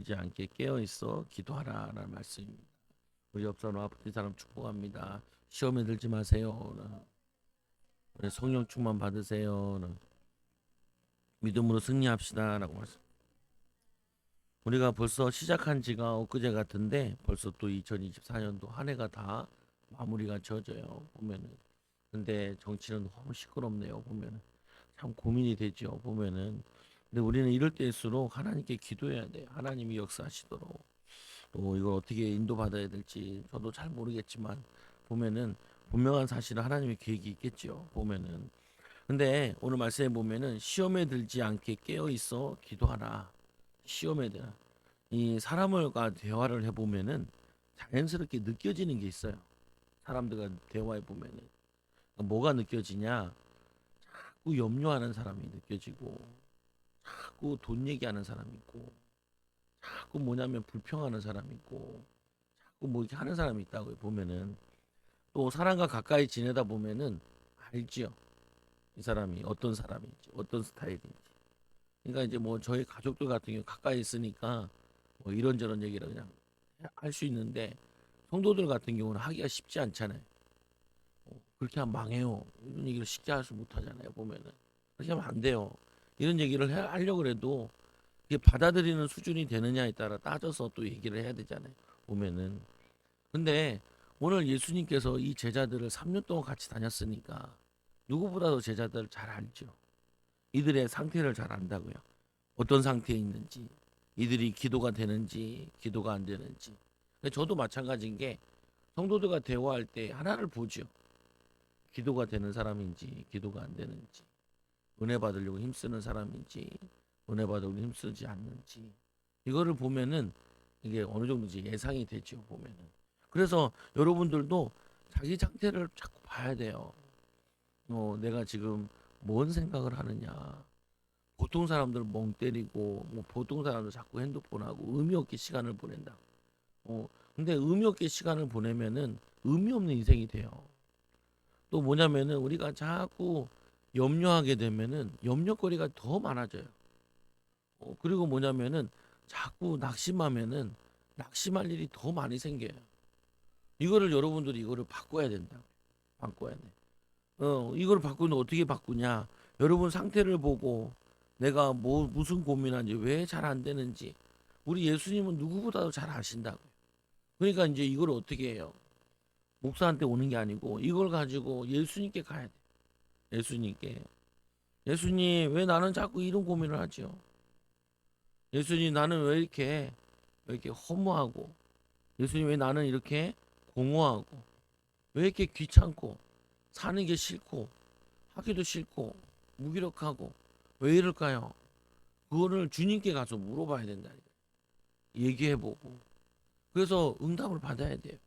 들지 않게 깨어 있어 기도하라라는 말씀입니다. 우리 옆 사람 아픈 사람 축복합니다. 시험에 들지 마세요. 성령 충만 받으세요. 믿음으로 승리합시다라고 말씀. 우리가 벌써 시작한 지가 엊그제 같은데 벌써 또 2024년도 한 해가 다 마무리가 져져요. 보면은. 근데 정치는 너무 시끄럽네요. 보면은. 참 고민이 되죠. 보면은. 근데 우리는 이럴 때일수록 하나님께 기도해야 돼요. 하나님이 역사하시도록. 또 이걸 어떻게 인도받아야 될지 저도 잘 모르겠지만 보면은 분명한 사실은 하나님의 계획이 있겠죠. 보면은. 근데 오늘 말씀에 보면은 시험에 들지 않게 깨어 있어 기도하라. 시험에 들. 이 사람과 대화를 해보면은 자연스럽게 느껴지는 게 있어요. 사람들과 대화해 보면은 뭐가 느껴지냐? 자꾸 염려하는 사람이 느껴지고, 자꾸 돈 얘기하는 사람이 있고, 자꾸 뭐냐면 불평하는 사람이 있고, 자꾸 뭐 이렇게 하는 사람이 있다고 보면은 또 사람과 가까이 지내다 보면은 알지요. 이 사람이 어떤 사람인지, 어떤 스타일인지. 그러니까 이제 뭐 저희 가족들 같은 경우 가까이 있으니까 뭐 이런저런 얘기를 그냥 할 수 있는데 성도들 같은 경우는 하기가 쉽지 않잖아요. 그렇게 하면 망해요. 이런 얘기를 쉽게 할 수 못하잖아요. 보면은 그렇게 하면 안 돼요. 이런 얘기를 하려고 해도 이게 받아들이는 수준이 되느냐에 따라 따져서 또 얘기를 해야 되잖아요. 보면은 근데 오늘 예수님께서 이 제자들을 3년 동안 같이 다녔으니까 누구보다도 제자들을 잘 알죠. 이들의 상태를 잘 안다고요. 어떤 상태에 있는지, 이들이 기도가 되는지, 기도가 안 되는지. 근데 저도 마찬가지인 게 성도들과 대화할 때 하나를 보죠. 기도가 되는 사람인지, 기도가 안 되는지, 은혜 받으려고 힘쓰는 사람인지, 은혜 받으려고 힘쓰지 않는지. 이거를 보면은 이게 어느 정도인지 예상이 되죠. 보면은. 그래서 여러분들도 자기 상태를 자꾸 봐야 돼요. 내가 지금 뭔 생각을 하느냐. 보통 사람들 멍 때리고 뭐 보통 사람들 자꾸 핸드폰하고 의미 없게 시간을 보낸다. 근데 의미 없게 시간을 보내면은 의미 없는 인생이 돼요. 또 뭐냐면은 우리가 자꾸 염려하게 되면은 염려거리가 더 많아져요. 그리고 뭐냐면은 자꾸 낙심하면은 낙심할 일이 더 많이 생겨요. 이거를 여러분들이 이거를 바꿔야 된다. 바꿔야 돼. 이걸 바꾸는 어떻게 바꾸냐? 여러분 상태를 보고 내가 뭐 무슨 고민하는지 왜 잘 안 되는지 우리 예수님은 누구보다도 잘 아신다고. 그러니까 이제 이걸 어떻게 해요? 목사한테 오는 게 아니고 이걸 가지고 예수님께 가야 돼. 예수님께. 예수님 왜 나는 자꾸 이런 고민을 하죠? 예수님 나는 왜 이렇게 허무하고 예수님 왜 나는 이렇게 공허하고 왜 이렇게 귀찮고 사는 게 싫고 하기도 싫고 무기력하고 왜 이럴까요? 그거를 주님께 가서 물어봐야 된다. 얘기해보고 그래서 응답을 받아야 돼요.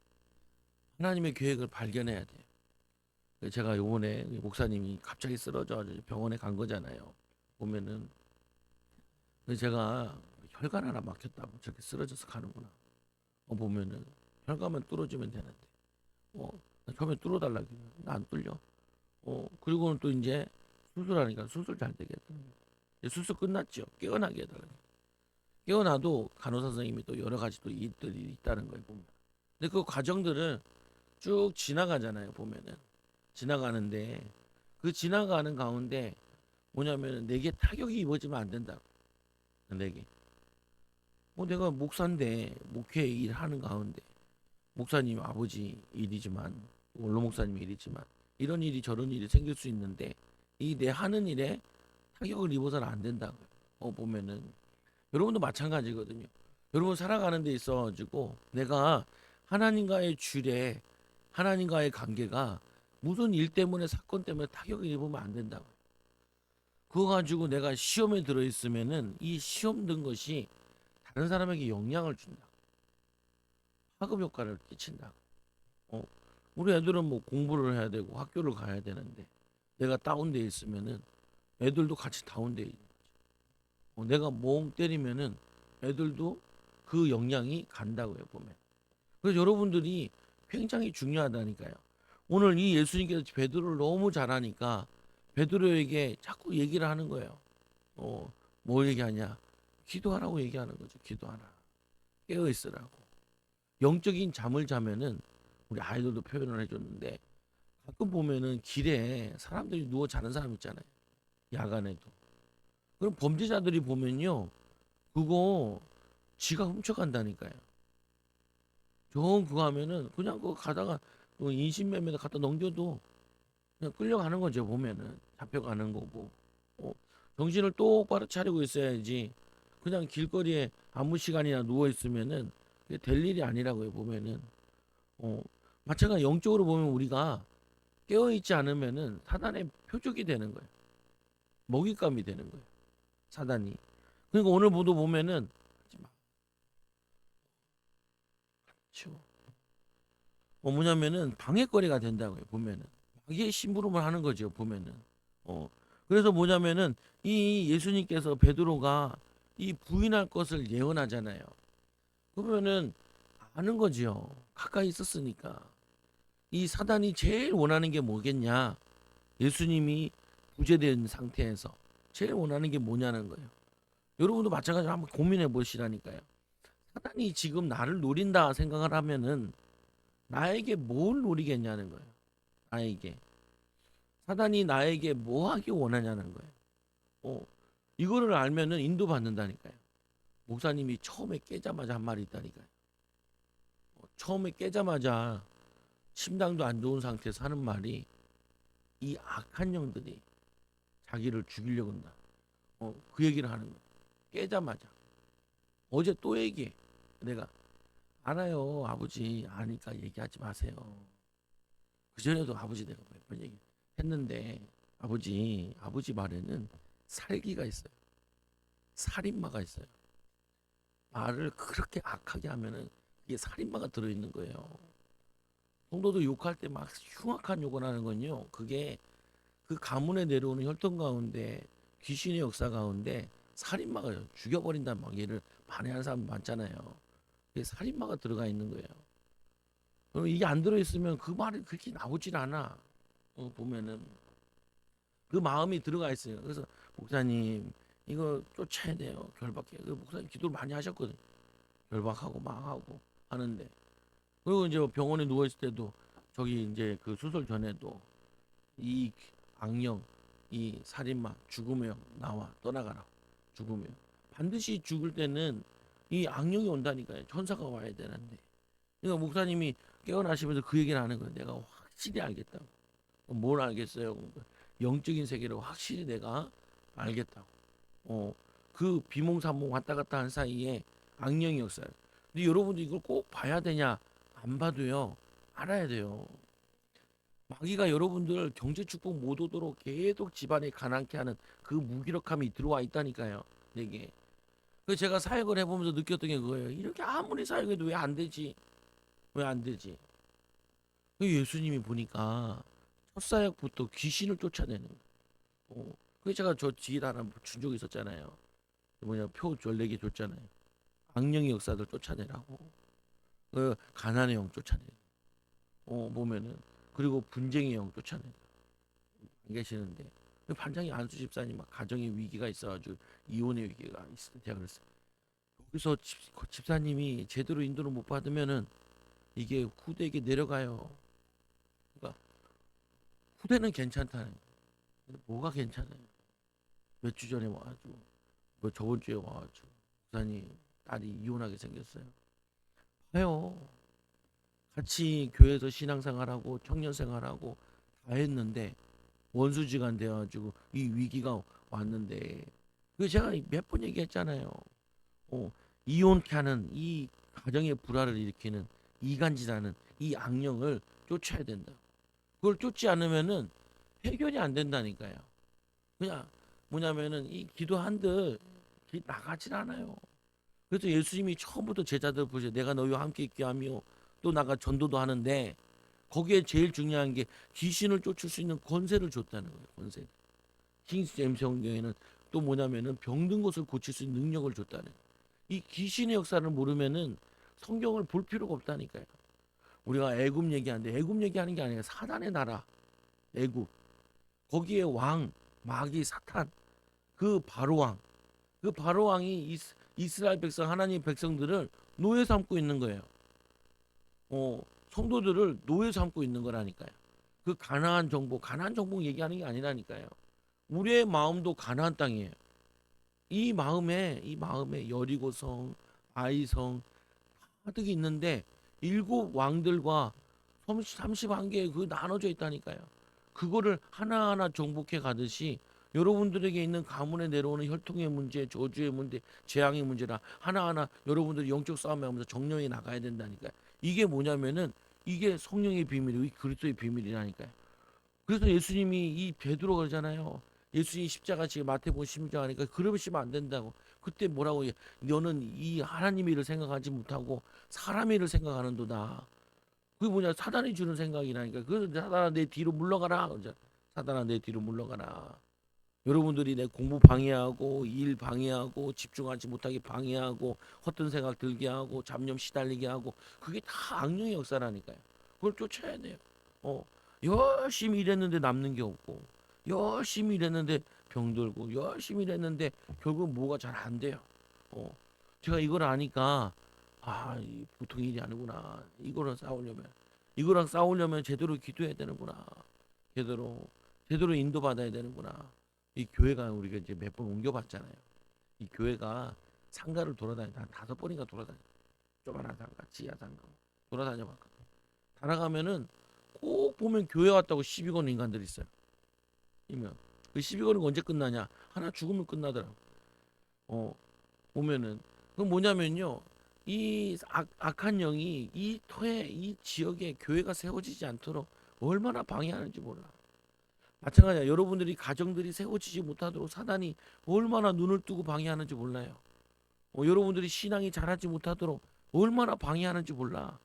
하나님의 계획을 발견해야 돼요. 제가 요번에 목사님이 갑자기 쓰러져 병원에 간 거잖아요. 보면은 제가 혈관 하나 막혔다고 저렇게 쓰러져서 가는구나. 보면은 혈관만 뚫어주면 되는데 어, 처음에 뚫어달라고 안 뚫려. 그리고는 또 이제 수술하니까 수술 잘 되겠다. 수술 끝났죠. 깨어나게 해달라. 깨어나도 간호사 선생님이 또 여러 가지 또 일들이 있다는 거예요 보면. 근데 그 과정들을 쭉 지나가잖아요 보면은 지나가는데 그 지나가는 가운데 뭐냐면은 내게 타격이 입어지면 안 된다. 내게. 내가 목사인데 목회 일하는 가운데 목사님 아버지 일이지만 원로 목사님 일이지만 이런 일이 저런 일이 생길 수 있는데 이 내 하는 일에 타격을 입어서는 안 된다고. 보면은 여러분도 마찬가지거든요. 여러분 살아가는 데 있어 가지고 내가 하나님과의 줄에 하나님과의 관계가 무슨 일 때문에 사건 때문에 타격을 입으면 안 된다고. 그거 가지고 내가 시험에 들어 있으면은 이 시험 든 것이 다른 사람에게 영향을 준다. 파급 효과를 끼친다. 어, 우리 애들은 뭐 공부를 해야 되고 학교를 가야 되는데 내가 다운돼 있으면은 애들도 같이 다운돼 있는 거지. 내가 멍 때리면은 애들도 그 영향이 간다고요 보면. 그래서 여러분들이 굉장히 중요하다니까요. 오늘 이 예수님께서 베드로를 너무 잘하니까 베드로에게 자꾸 얘기를 하는 거예요. 뭘 얘기하냐? 기도하라고 얘기하는 거죠. 기도하라. 깨어 있으라고. 영적인 잠을 자면은 우리 아이들도 표현을 해줬는데 가끔 보면은 길에 사람들이 누워 자는 사람 있잖아요. 야간에도. 그럼 범죄자들이 보면요. 그거 지가 훔쳐간다니까요. 정 그거 하면은 그냥 그거 가다가 인신매매도 갖다 넘겨도 그냥 끌려가는 거죠. 보면은 잡혀가는 거고. 어, 정신을 똑바로 차리고 있어야지. 그냥 길거리에 아무 시간이나 누워 있으면은 그게 될 일이 아니라고요. 보면은 어, 마찬가지 영적으로 보면 우리가 깨어 있지 않으면은 사단의 표적이 되는 거예요. 먹잇감이 되는 거예요. 사단이. 그러니까 오늘 보도 보면은 하지 마. 치워. 뭐냐면은 방해거리가 된다고요. 보면은 마귀의 심부름을 하는 거죠. 보면은 그래서 뭐냐면은 이 예수님께서 베드로가 이 부인할 것을 예언하잖아요. 그러면은 아는 거지요. 가까이 있었으니까. 이 사단이 제일 원하는 게 뭐겠냐? 예수님이 부재된 상태에서 제일 원하는 게 뭐냐는 거예요. 여러분도 마찬가지로 한번 고민해 보시라니까요. 사단이 지금 나를 노린다 생각을 하면은 나에게 뭘 노리겠냐는 거예요. 나에게. 사단이 나에게 뭐 하기 원하냐는 거예요. 어, 이거를 알면은 인도받는다니까요. 목사님이 처음에 깨자마자 한 말이 있다니까요. 처음에 깨자마자 심장도 안 좋은 상태에서 하는 말이 이 악한 영들이 자기를 죽이려고 한다. 그 얘기를 하는 거예요. 깨자마자. 어제 또 얘기해. 내가 알아요. 아버지 아니까 얘기하지 마세요. 그전에도 아버지 내가 몇 번 얘기했는데 아버지 말에는 살기가 있어요. 살인마가 있어요. 말을 그렇게 악하게 하면은 이게 살인마가 들어있는 거예요. 성도도 욕할 때 막 흉악한 욕을 하는 건요. 그게 그 가문에 내려오는 혈통 가운데 귀신의 역사 가운데 살인마가 죽여버린다는 막 얘를 반해하는 사람 많잖아요. 그게 살인마가 들어가 있는 거예요. 그럼 이게 안 들어있으면 그 말이 그렇게 나오질 않아. 보면은 그 마음이 들어가 있어요. 그래서 목사님 이거 쫓아야 돼요. 결박해. 그 목사님 기도를 많이 하셨거든. 결박하고 망하고 하는데 그리고 이제 병원에 누워 있을 때도 저기 이제 그 수술 전에도 이 악령, 이 살인마, 죽음의 영 나와 떠나가라. 죽음의 영. 반드시 죽을 때는 이 악령이 온다니까요. 천사가 와야 되는데. 그러니까 목사님이 깨어나시면서 그 얘기를 하는 거예요. 내가 확실히 알겠다고. 뭘 알겠어요? 영적인 세계를 확실히 내가 알겠다고. 그 비몽사몽 왔다 갔다 한 사이에 악령이 역사요. 근데 여러분도 이걸 꼭 봐야 되냐? 안 봐도요. 알아야 돼요. 마귀가 여러분들 경제 축복 못 오도록 계속 집안에 가난케 하는 그 무기력함이 들어와 있다니까요. 내게. 그 제가 사역을 해보면서 느꼈던 게 그거예요. 이렇게 아무리 사역해도 왜 안 되지? 왜 안 되지? 그 예수님이 보니까 첫 사역부터 귀신을 쫓아내는 거예요. 그 제가 저 뒤에다 하나 준 적이 있었잖아요. 뭐냐 표 14개 줬잖아요. 악령의 역사들 쫓아내라고. 그 가난의 영 쫓아내. 보면은 그리고 분쟁의 영 쫓아내. 안 계시는데 그 반장이 안수 집사님 막 가정의 위기가 있어가지고 이혼의 위기가 있을 때가 그랬어요. 여기서 집사님이 제대로 인도를 못 받으면은 이게 후대에게 내려가요. 그러니까 후대는 괜찮다는 거예요. 근데 뭐가 괜찮아요? 몇 주 전에 와가지고 뭐 저번 주에 와가지고 목사님 딸이 이혼하게 생겼어요. 해요. 같이 교회에서 신앙생활하고 청년생활하고 다 했는데 원수지간 돼가지고 이 위기가 왔는데 그 제가 몇 번 얘기했잖아요. 이혼케 하는 이 가정의 불화를 일으키는 이간질하는 이 악령을 쫓아야 된다. 그걸 쫓지 않으면은 해결이 안 된다니까요. 그냥 뭐냐면은 이 기도한들 나가질 않아요. 그래서 예수님이 처음부터 제자들 보세요. 내가 너희와 함께 있게 하며 또 나가 전도도 하는데 거기에 제일 중요한 게 귀신을 쫓을 수 있는 권세를 줬다는 거예요. 권세. 킹 제임스 성경에는 또 뭐냐면은 병든 것을 고칠 수 있는 능력을 줬다는 거예요. 이 귀신의 역사를 모르면은 성경을 볼 필요가 없다니까요. 우리가 애굽 얘기하는데 애굽 얘기하는 게 아니라 사단의 나라 애굽. 거기에 왕 마귀 사탄 그 바로왕 그 바로왕이 이스라엘 백성 하나님 백성들을 노예 삼고 있는 거예요. 성도들을 노예 삼고 있는 거라니까요. 그 가나안 정복 얘기하는 게 아니라니까요. 우리의 마음도 가나안 땅이에요. 이 마음에 여리고성, 아이성 가득 있는데 일곱 왕들과 31개의 그 나눠져 있다니까요. 그거를 하나하나 정복해 가듯이 여러분들에게 있는 가문에 내려오는 혈통의 문제, 저주의 문제, 재앙의 문제라 하나하나 여러분들이 영적 싸움에 하면서 정령이 나가야 된다니까요. 이게 뭐냐면은 이게 성령의 비밀이고 그리스도의 비밀이라니까요. 그래서 예수님이 이 베드로 그러잖아요. 예수님 십자가 지금 마태복음 16장 하니까 그러시면 안 된다고. 그때 뭐라고 너는 이 하나님 일을 생각하지 못하고 사람 일을 생각하는도다. 그게 뭐냐 사단이 주는 생각이라니까. 그래서 사단아 내 뒤로 물러가라. 사단아 내 뒤로 물러가라. 여러분들이 내 공부 방해하고 일 방해하고 집중하지 못하게 방해하고 헛된 생각 들게 하고 잡념 시달리게 하고 그게 다 악령의 역사라니까요. 그걸 쫓아야 돼요. 어, 열심히 일했는데 남는 게 없고 열심히 일했는데 병들고 열심히 일했는데 결국 뭐가 잘 안 돼요. 제가 이걸 아니까 보통 일이 아니구나. 이거랑 싸우려면 제대로 기도해야 되는구나. 제대로 인도받아야 되는구나. 이 교회가 우리가 이제 몇 번 옮겨봤잖아요. 이 교회가 상가를 돌아다니다 한 5번인가 돌아다니. 조그만한 상가, 지하 상가 돌아다녀봤거든. 살아가면은 꼭 보면 교회 왔다고 시비 거는 인간들이 있어요. 이면 그 시비 거는 거 언제 끝나냐? 하나 죽으면 끝나더라고. 보면은 그 뭐냐면요. 이 악한 영이 이 터에 이 지역에 교회가 세워지지 않도록 얼마나 방해하는지 몰라. 마찬가지야. 여러분들이 가정들이 세워지지 못하도록 사단이 얼마나 눈을 뜨고 방해하는지 몰라요. 여러분들이 신앙이 자라지 못하도록 얼마나 방해하는지 몰라.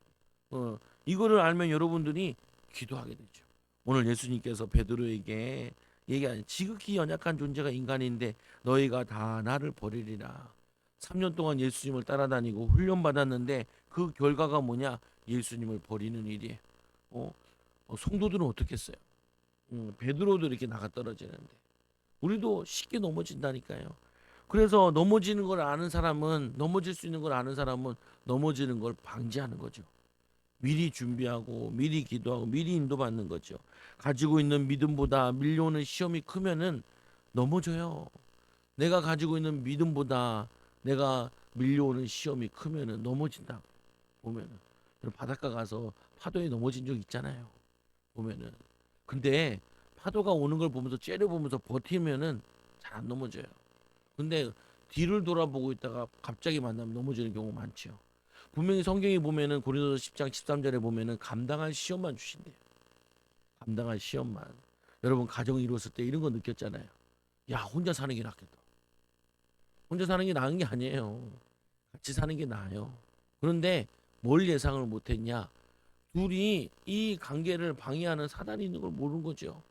이거를 알면 여러분들이 기도하게 되죠. 오늘 예수님께서 베드로에게 얘기하는 지극히 연약한 존재가 인간인데 너희가 다 나를 버리리라. 3년 동안 예수님을 따라다니고 훈련받았는데 그 결과가 뭐냐? 예수님을 버리는 일이에요. 성도들은 어떻겠어요? 베드로도 이렇게 나가 떨어지는데 우리도 쉽게 넘어진다니까요. 그래서 넘어지는 걸 아는 사람은 넘어질 수 있는 걸 아는 사람은 넘어지는 걸 방지하는 거죠. 미리 준비하고 미리 기도하고 미리 인도받는 거죠. 가지고 있는 믿음보다 밀려오는 시험이 크면은 넘어져요. 내가 가지고 있는 믿음보다 내가 밀려오는 시험이 크면은 넘어진다. 보면은 바닷가 가서 파도에 넘어진 적 있잖아요. 보면은 근데 파도가 오는 걸 보면서 째려보면서 버티면은 잘 안 넘어져요. 근데 뒤를 돌아보고 있다가 갑자기 만나면 넘어지는 경우 많죠. 분명히 성경에 보면은 고린도서 10장 13절에 보면은 감당할 시험만 주신대요. 감당할 시험만. 여러분 가정 이루었을 때 이런 거 느꼈잖아요. 야 혼자 사는 게 낫겠다. 혼자 사는 게 나은 게 아니에요. 같이 사는 게 나아요. 그런데 뭘 예상을 못했냐? 둘이 이 관계를 방해하는 사단이 있는 걸 모르는 거죠.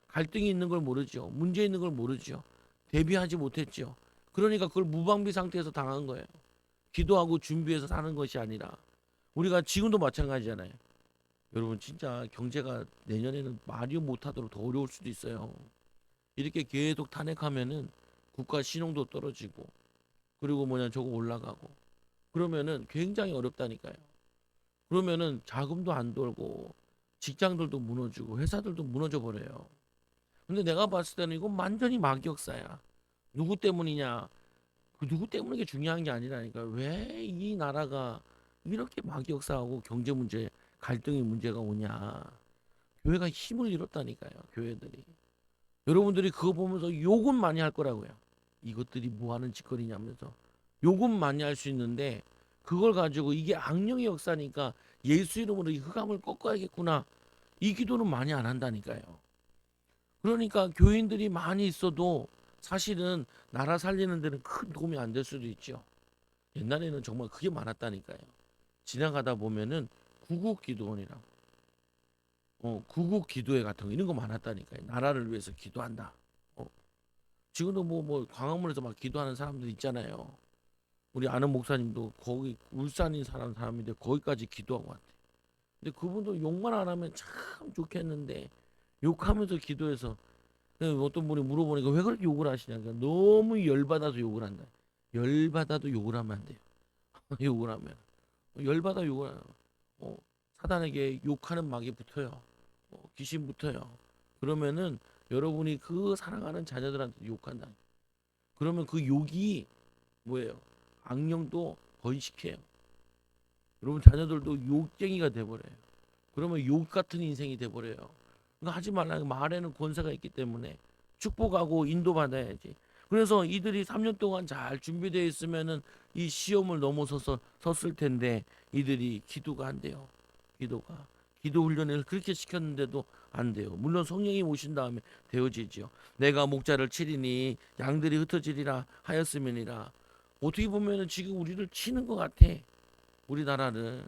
갈등이 있는 걸 모르죠. 문제 있는 걸 모르죠. 대비하지 못했죠. 그러니까 그걸 무방비 상태에서 당한 거예요. 기도하고 준비해서 사는 것이 아니라 우리가 지금도 마찬가지잖아요. 여러분 진짜 경제가 내년에는 말이 못하도록 더 어려울 수도 있어요. 이렇게 계속 탄핵하면은 국가 신용도 떨어지고 그리고 뭐냐 저거 올라가고 그러면은 굉장히 어렵다니까요. 그러면은 자금도 안 돌고 직장들도 무너지고 회사들도 무너져 버려요. 근데 내가 봤을 때는 이건 완전히 막역사야. 누구 때문이냐? 그 누구 때문에 게 중요한 게 아니라니까. 왜 이 나라가 이렇게 막역사하고 경제 문제, 갈등의 문제가 오냐? 교회가 힘을 잃었다니까요. 교회들이. 여러분들이 그거 보면서 욕은 많이 할 거라고요. 이것들이 뭐 하는 짓거리냐면서 욕은 많이 할 수 있는데 그걸 가지고 이게 악령의 역사니까 예수 이름으로 이 흑암을 꺾어야겠구나. 이 기도는 많이 안 한다니까요. 그러니까 교인들이 많이 있어도 사실은 나라 살리는 데는 큰 도움이 안 될 수도 있죠. 옛날에는 정말 그게 많았다니까요. 지나가다 보면은 구국기도원이라고, 구국기도회 같은 거 이런 거 많았다니까요. 나라를 위해서 기도한다. 지금도 뭐 광화문에서 막 기도하는 사람들 있잖아요. 우리 아는 목사님도 거기 울산인 사람인데 거기까지 기도하고 왔대. 근데 그분도 욕만 안 하면 참 좋겠는데 욕하면서 기도해서 어떤 분이 물어보니까 왜 그렇게 욕을 하시냐. 그러니까 너무 열받아서 욕을 한다. 열받아도 욕을 하면 안 돼요. 욕을 하면 열받아 욕을 하면 사단에게 욕하는 막이 붙어요. 귀신 붙어요. 그러면은 여러분이 그 사랑하는 자녀들한테 욕한다. 그러면 그 욕이 뭐예요? 악령도 번식해요. 여러분 자녀들도 욕쟁이가 돼버려요. 그러면 욕 같은 인생이 돼버려요. 그러니까 하지 말라. 말에는 권세가 있기 때문에 축복하고 인도받아야지. 그래서 이들이 3년 동안 잘 준비되어 있으면은 이 시험을 넘어서서 섰을 텐데 이들이 기도가 안 돼요. 기도 훈련을 그렇게 시켰는데도 안 돼요. 물론 성령이 오신 다음에 되어지지요. 내가 목자를 치리니 양들이 흩어지리라 하였음이니라. 어떻게 보면은 지금 우리를 치는 것 같아. 우리나라를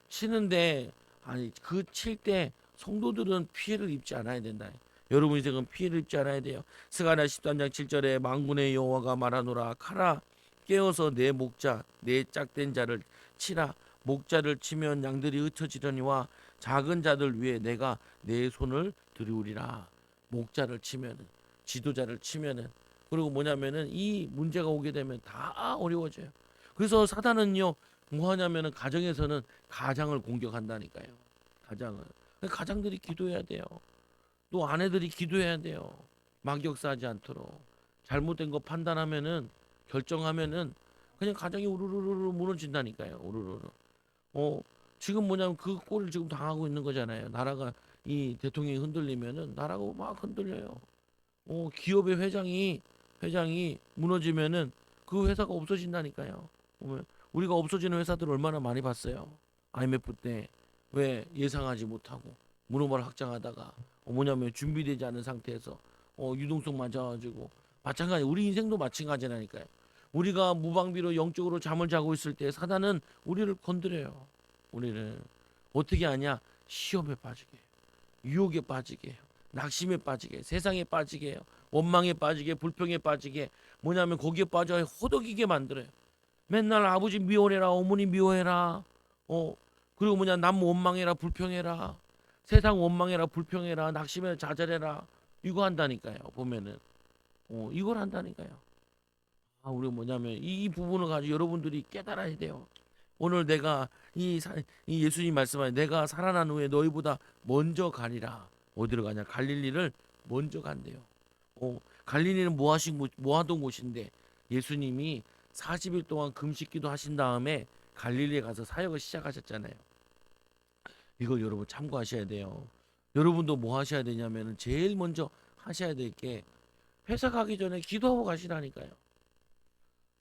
치는데 아니 그 칠 때 성도들은 피해를 입지 않아야 된다. 여러분 인생은 피해를 입지 않아야 돼요. 스가랴 13장 7절에 만군의 여호와가 말하노라 가라 깨어서 내 목자 내 짝된 자를 치라. 목자를 치면 양들이 흩어지려니와 작은 자들 위에 내가 내 손을 들이우리라. 목자를 치면은 지도자를 치면은 그리고 뭐냐면은 이 문제가 오게 되면 다 어려워져요. 그래서 사단은요 뭐 하냐면은 가정에서는 가장을 공격한다니까요. 가장을. 가장들이 기도해야 돼요. 또 아내들이 기도해야 돼요. 막역사하지 않도록. 잘못된 거 판단하면은 결정하면은 그냥 가정이 우르르르 무너진다니까요. 우르르르. 어 지금 뭐냐면 그 꼴을 지금 당하고 있는 거잖아요. 나라가 이 대통령이 흔들리면은 나라가 막 흔들려요. 기업의 회장이 무너지면은 그 회사가 없어진다니까요. 보면 우리가 없어지는 회사들 얼마나 많이 봤어요. IMF 때 왜 예상하지 못하고 문호발 확장하다가 뭐냐면 준비되지 않은 상태에서 유동성 맞아가지고 마찬가지 우리 인생도 마찬가지라니까요. 우리가 무방비로 영적으로 잠을 자고 있을 때 사단은 우리를 건드려요. 우리를 어떻게 하냐? 시험에 빠지게 해요. 유혹에 빠지게 해요. 낙심에 빠지게 해요. 세상에 빠지게 해요. 원망에 빠지게 불평에 빠지게 뭐냐면 거기에 빠져 호덕이게 만들어요. 맨날 아버지 미워해라 어머니 미워해라 그리고 뭐냐 남 원망해라 불평해라 세상 원망해라 불평해라 낙심해 좌절해라 이거 한다니까요. 보면은 이걸 한다니까요. 우리 뭐냐면 이 부분을 가지고 여러분들이 깨달아야 돼요. 오늘 내가 이 예수님 말씀하신 내가 살아난 후에 너희보다 먼저 가리라. 어디로 가냐? 갈릴리를 먼저 간대요. 갈릴리는 뭐 하던 곳인데 예수님이 40일 동안 금식기도 하신 다음에 갈릴리에 가서 사역을 시작하셨잖아요. 이걸 여러분 참고하셔야 돼요. 여러분도 뭐 하셔야 되냐면은 제일 먼저 하셔야 될 게 회사 가기 전에 기도하고 가시라니까요.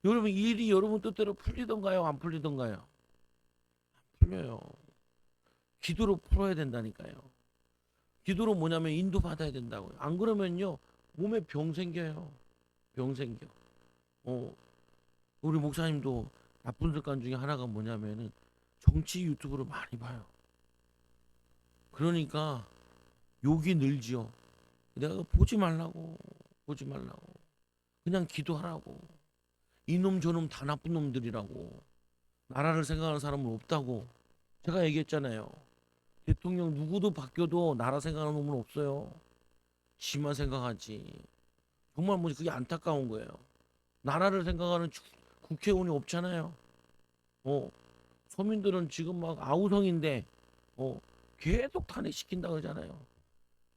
여러분 일이 여러분 뜻대로 풀리던가요? 안 풀리던가요? 풀려요. 기도로 풀어야 된다니까요. 기도로 뭐냐면 인도받아야 된다고요. 안 그러면요 몸에 병 생겨요. 병 생겨. 어, 우리 목사님도 나쁜 습관 중에 하나가 뭐냐면은 정치 유튜브를 많이 봐요. 그러니까 욕이 늘지요. 내가 보지 말라고. 그냥 기도하라고. 이놈 저놈 다 나쁜 놈들이라고. 나라를 생각하는 사람은 없다고. 제가 얘기했잖아요. 대통령 누구도 바뀌어도 나라 생각하는 놈은 없어요. 지만 생각하지. 정말 뭐 그게 안타까운 거예요. 나라를 생각하는 국회의원이 없잖아요. 서민들은 지금 막 아우성인데 계속 탄핵시킨다 그러잖아요.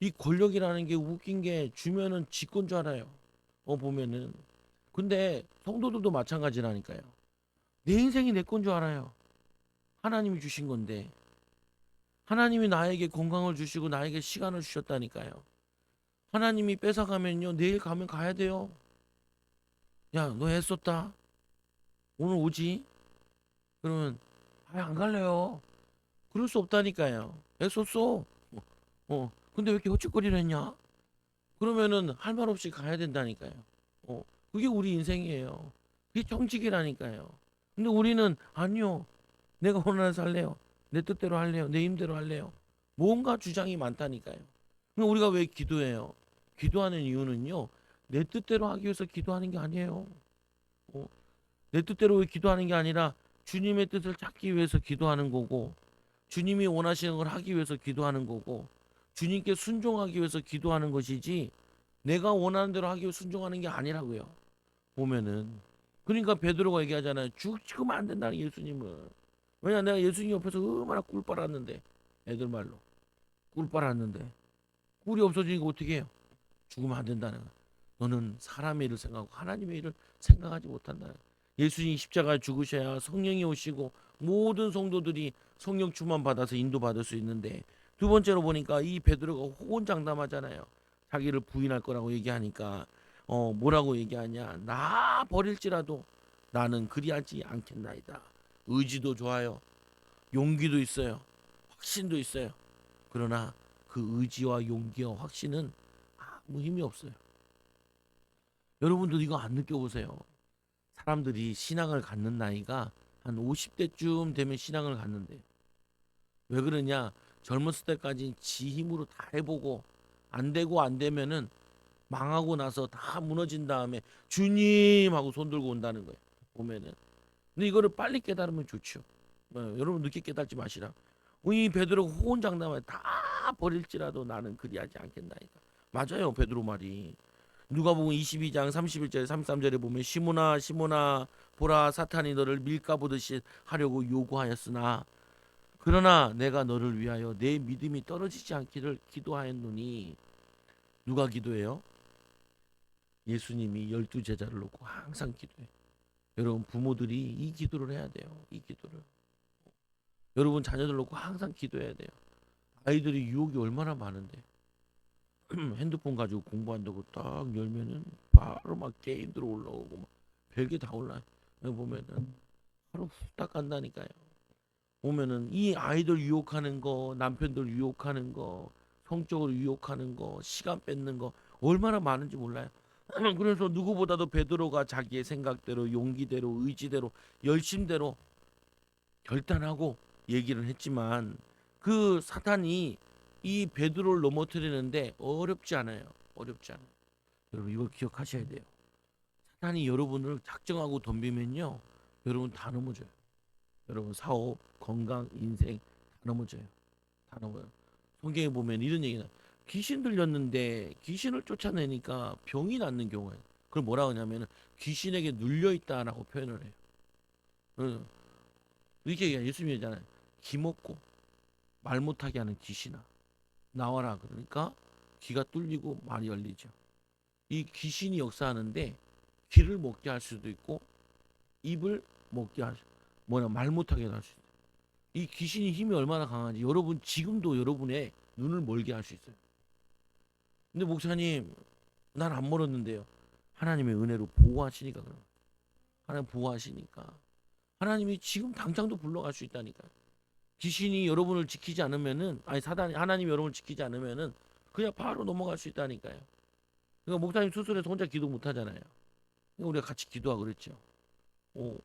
이 권력이라는 게 웃긴 게 주면은 지권 줄 알아요. 보면은. 근데 성도들도 마찬가지라니까요. 내 인생이 내 건 줄 알아요. 하나님이 주신 건데. 하나님이 나에게 건강을 주시고 나에게 시간을 주셨다니까요. 하나님이 뺏어가면요. 내일 가면 가야 돼요. 야, 너 애썼다. 오늘 오지? 그러면 안 갈래요. 그럴 수 없다니까요. 애썼어. 근데 왜 이렇게 헛짓거리를 했냐? 그러면은 할 말 없이 가야 된다니까요. 그게 우리 인생이에요. 그게 정직이라니까요. 근데 우리는 아니요. 내가 원하는 살래요. 내 뜻대로 할래요. 내 힘대로 할래요. 뭔가 주장이 많다니까요. 그럼 우리가 왜 기도해요? 기도하는 이유는요. 내 뜻대로 하기 위해서 기도하는 게 아니에요. 내 뜻대로 기도하는 게 아니라 주님의 뜻을 찾기 위해서 기도하는 거고 주님이 원하시는 걸 하기 위해서 기도하는 거고 주님께 순종하기 위해서 기도하는 것이지 내가 원하는 대로 하기 위해서 순종하는 게 아니라고요. 보면은 그러니까 베드로가 얘기하잖아요. 죽으면 안 된다는 예수님은. 왜냐 내가 예수님 옆에서 얼마나 꿀 빨았는데 애들 말로 꿀 빨았는데 꿀이 없어지니까 어떻게 해요? 죽으면 안 된다는 거야. 너는 사람의 일을 생각하고 하나님의 일을 생각하지 못한다. 예수님 십자가에 죽으셔야 성령이 오시고 모든 성도들이 성령 충만 받아서 인도받을 수 있는데 두 번째로 보니까 이 베드로가 호언장담하잖아요. 자기를 부인할 거라고 얘기하니까 뭐라고 얘기하냐? 나 버릴지라도 나는 그리하지 않겠나이다. 의지도 좋아요. 용기도 있어요. 확신도 있어요. 그러나 그 의지와 용기와 확신은 아무 힘이 없어요. 여러분들 이거 안 느껴보세요. 사람들이 신앙을 갖는 나이가 한 50대쯤 되면 신앙을 갖는데 왜 그러냐? 젊었을 때까지 지 힘으로 다 해보고 안 되고 안 되면은 망하고 나서 다 무너진 다음에 주님 하고 손 들고 온다는 거예요. 보면은. 근데 이거를 빨리 깨달으면 좋죠. 여러분 늦게 깨닫지 마시라. 이 베드로가 호언장담을 다 버릴지라도 나는 그리하지 않겠나이다. 맞아요, 베드로 말이. 누가복음 22장 31절 33절에 보면 시몬아 시몬아 보라 사탄이 너를 밀가 보듯이 하려고 요구하였으나 그러나 내가 너를 위하여 내 믿음이 떨어지지 않기를 기도하였노니. 누가 기도해요? 예수님이 12제자를 놓고 항상 기도해. 여러분 부모들이 이 기도를 해야 돼요. 이 기도를. 여러분 자녀들 놓고 항상 기도해야 돼요. 아이들이 유혹이 얼마나 많은데 핸드폰 가지고 공부한다고 딱 열면은 바로 막 게임들 올라오고 막 별게 다 올라요. 보면은 하루 후딱 간다니까요. 보면은 이 아이들 유혹하는 거, 남편들 유혹하는 거, 성적으로 유혹하는 거, 시간 뺏는 거 얼마나 많은지 몰라요. 그래서 누구보다도 베드로가 자기의 생각대로, 용기대로, 의지대로, 열심대로 결단하고 얘기를 했지만 그 사탄이 이 베드로를 넘어뜨리는데 어렵지 않아요. 어렵지 않아요. 여러분 이걸 기억하셔야 돼요. 사탄이 여러분을 작정하고 덤비면요, 여러분 다 넘어져요. 여러분 사업, 건강, 인생 다 넘어져요. 다 넘어요. 성경에 보면 이런 얘기나 귀신 들렸는데 귀신을 쫓아내니까 병이 낫는 경우에 그걸 뭐라 하냐면 귀신에게 눌려 있다라고 표현을 해요. 이렇게 예수님이 얘기하잖아요. 기먹고 말 못하게 하는 귀신아 나와라. 그러니까 귀가 뚫리고 말이 열리죠. 이 귀신이 역사하는데 귀를 먹게 할 수도 있고 입을 먹게 할 말 못하게 할 수 있어요. 이 귀신이 힘이 얼마나 강한지 여러분 지금도 여러분의 눈을 멀게 할 수 있어요. 근데 목사님 난 안 멀었는데요. 하나님의 은혜로 보호하시니까 그런 거예요. 하나님 보호하시니까 하나님이 지금 당장도 불러갈 수 있다니까. 귀신이 여러분을 지키지 않으면은 아니 사단이 하나님이 여러분을 지키지 않으면은 그냥 바로 넘어갈 수 있다니까요. 그러니까 목사님 수술해서 혼자 기도 못 하잖아요. 그러니까 우리가 같이 기도하고 그랬죠.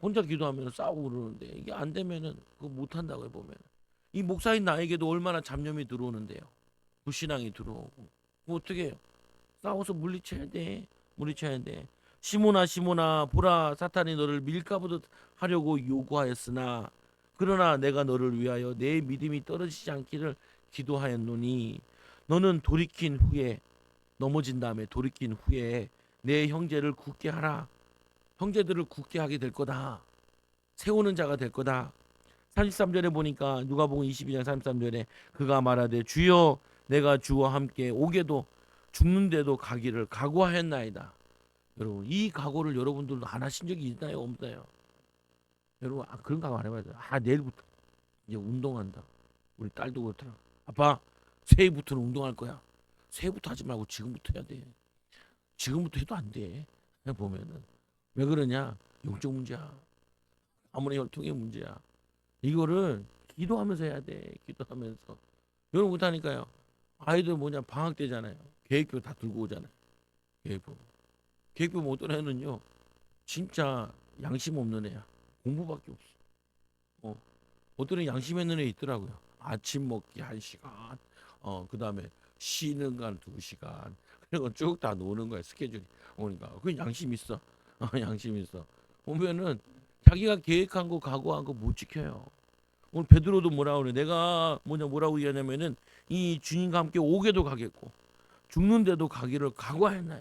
혼자 기도하면 싸우고 그러는데 이게 안 되면은 그거 못 한다고요. 보면 이 목사인 나에게도 얼마나 잡념이 들어오는데요. 불신앙이 들어오고 뭐 어떻게 해요? 싸워서 물리쳐야 돼. 물리쳐야 돼. 시몬아 시몬아 보라 사탄이 너를 밀가부듯 하려고 요구하였으나 그러나 내가 너를 위하여 내 믿음이 떨어지지 않기를 기도하였노니 너는 돌이킨 후에 넘어진 다음에 돌이킨 후에 내 형제를 굳게 하라. 형제들을 굳게 하게 될 거다. 세우는 자가 될 거다. 33절에 보니까 누가복음 22장 33절에 그가 말하되 주여 내가 주와 함께 오게도 죽는데도 가기를 각오하였나이다. 여러분 이 각오를 여러분들도 안 하신 적이 있나요? 없나요? 여러분 그런 각오 안 해봐야 돼요. 내일부터 이제 운동한다. 우리 딸도 그렇더라. 아빠 새해부터는 운동할 거야. 새해부터 하지 말고 지금부터 해야 돼. 지금부터 해도 안 돼. 보면은 왜 그러냐? 영적 문제야. 아무리 혈통의 문제야. 이거를 기도하면서 해야 돼. 기도하면서. 여러분 못하니까요. 아이들 뭐냐 방학 때잖아요. 계획표 다 들고 오잖아요. 계획표. 계획표 못 오는 애는요. 진짜 양심 없는 애야. 공부밖에 없어. 어떤 애 양심 있는 애 있더라고요. 아침 먹기 1시간. 그 다음에 쉬는 간 2시간. 그리고 쭉 다 노는 거야. 스케줄이 오니까. 그 양심 있어. 양심 있어. 보면은 자기가 계획한 거 각오한 거 못 지켜요. 오늘 베드로도 뭐라 그래? 내가 뭐라고 얘기하냐면은 이 주님과 함께 오게도 가겠고 죽는데도 가기를 각오했나?